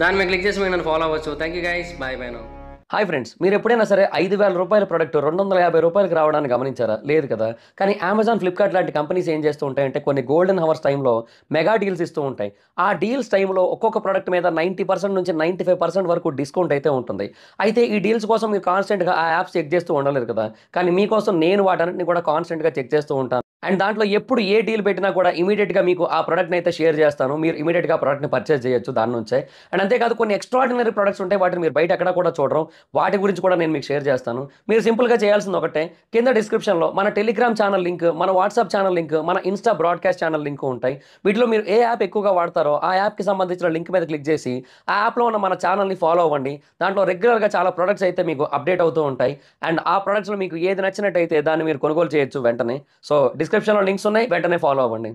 దాని మీద క్లిక్ చేసి మీరు నన్ను ఫాలో అవ్వచ్చు. Thank you guys, bye bye now. Hi friends, మీరు ఎప్పుడైనా సరే 5,000 రూపాయల ప్రోడక్ట్ 250 రూపాయలకి రావడానికి గమనించారా? లేదు కదా. కానీ అమెజాన్, ఫ్లిప్కార్ట్ లాంటి కంపెనీస్ ఏం చేస్తూ ఉంటాయంటే కొన్ని గోల్డెన్ హవర్స్ టైంలో మెగా డీల్స్ ఇస్తూ ఉంటాయి. ఆ డీల్స్ టైంలో ఒక్కొక్క ప్రోడక్ట్ మీద 90% నుంచి 95% వరకు డిస్కౌంట్ అయితే ఉంటుంది. అయితే ఈ డీల్స్ కోసం మీరు కాన్స్టెంట్గా ఆ యాప్స్ చెక్ చేస్తూ ఉండలేదు కదా. కానీ మీకోసం నేను వాటన్నిటిని కూడా కాన్స్టెంట్గా చెక్ చేస్తూ ఉంటాను. అండ్ దాంట్లో ఎప్పుడు ఏ డీల్ పెట్టినా కూడా ఇమీడియట్గా మీకు ఆ ప్రోడక్ట్ని అయితే షేర్ చేస్తాను. మీరు ఇమీడియట్గా ఆ ప్రోడక్ట్ని పర్చేస్ చేయొచ్చు దాని నుంచే. అండ్ అంతేకాదు కొన్ని ఎక్స్ట్రాడినరీ ప్రొడక్ట్స్ ఉంటాయి, వాటిని మీరు బయట ఎక్కడ కూడా చూడరు. వాటి గురించి కూడా నేను మీకు షేర్ చేస్తాను. మీరు సింపుల్గా చేయాల్సింది ఒకటే, కింద డిస్క్రిప్షన్లో మన టెలిగ్రామ్ ఛానల్ లింక్, మన వాట్సాప్ ఛానల్ లింక్, మన ఇన్స్టా బ్రాడ్కాస్ట్ ఛానల్ లింక్ ఉంటాయి. వీటిలో మీరు ఏ యాప్ ఎక్కువగా వాడతారో ఆ యాప్కి సంబంధించిన లింక్ మీద క్లిక్ చేసి ఆ యాప్లో ఉన్న మన ఛానల్ని ఫాలో అవ్వండి. దాంట్లో రెగ్యులర్గా చాలా ప్రొడక్ట్స్ అయితే మీకు అప్డేట్ అవుతూ ఉంటాయి. అండ్ ఆ ప్రొడక్ట్స్లో మీకు ఏది నచ్చినట్టయితే దాన్ని మీరు కొనుగోలు చేయొచ్చు వెంటనే. సో డిస్క్రిప్షన్లో లింక్స్ ఉన్నాయి, వెంటనే ఫాలో అవ్వండి.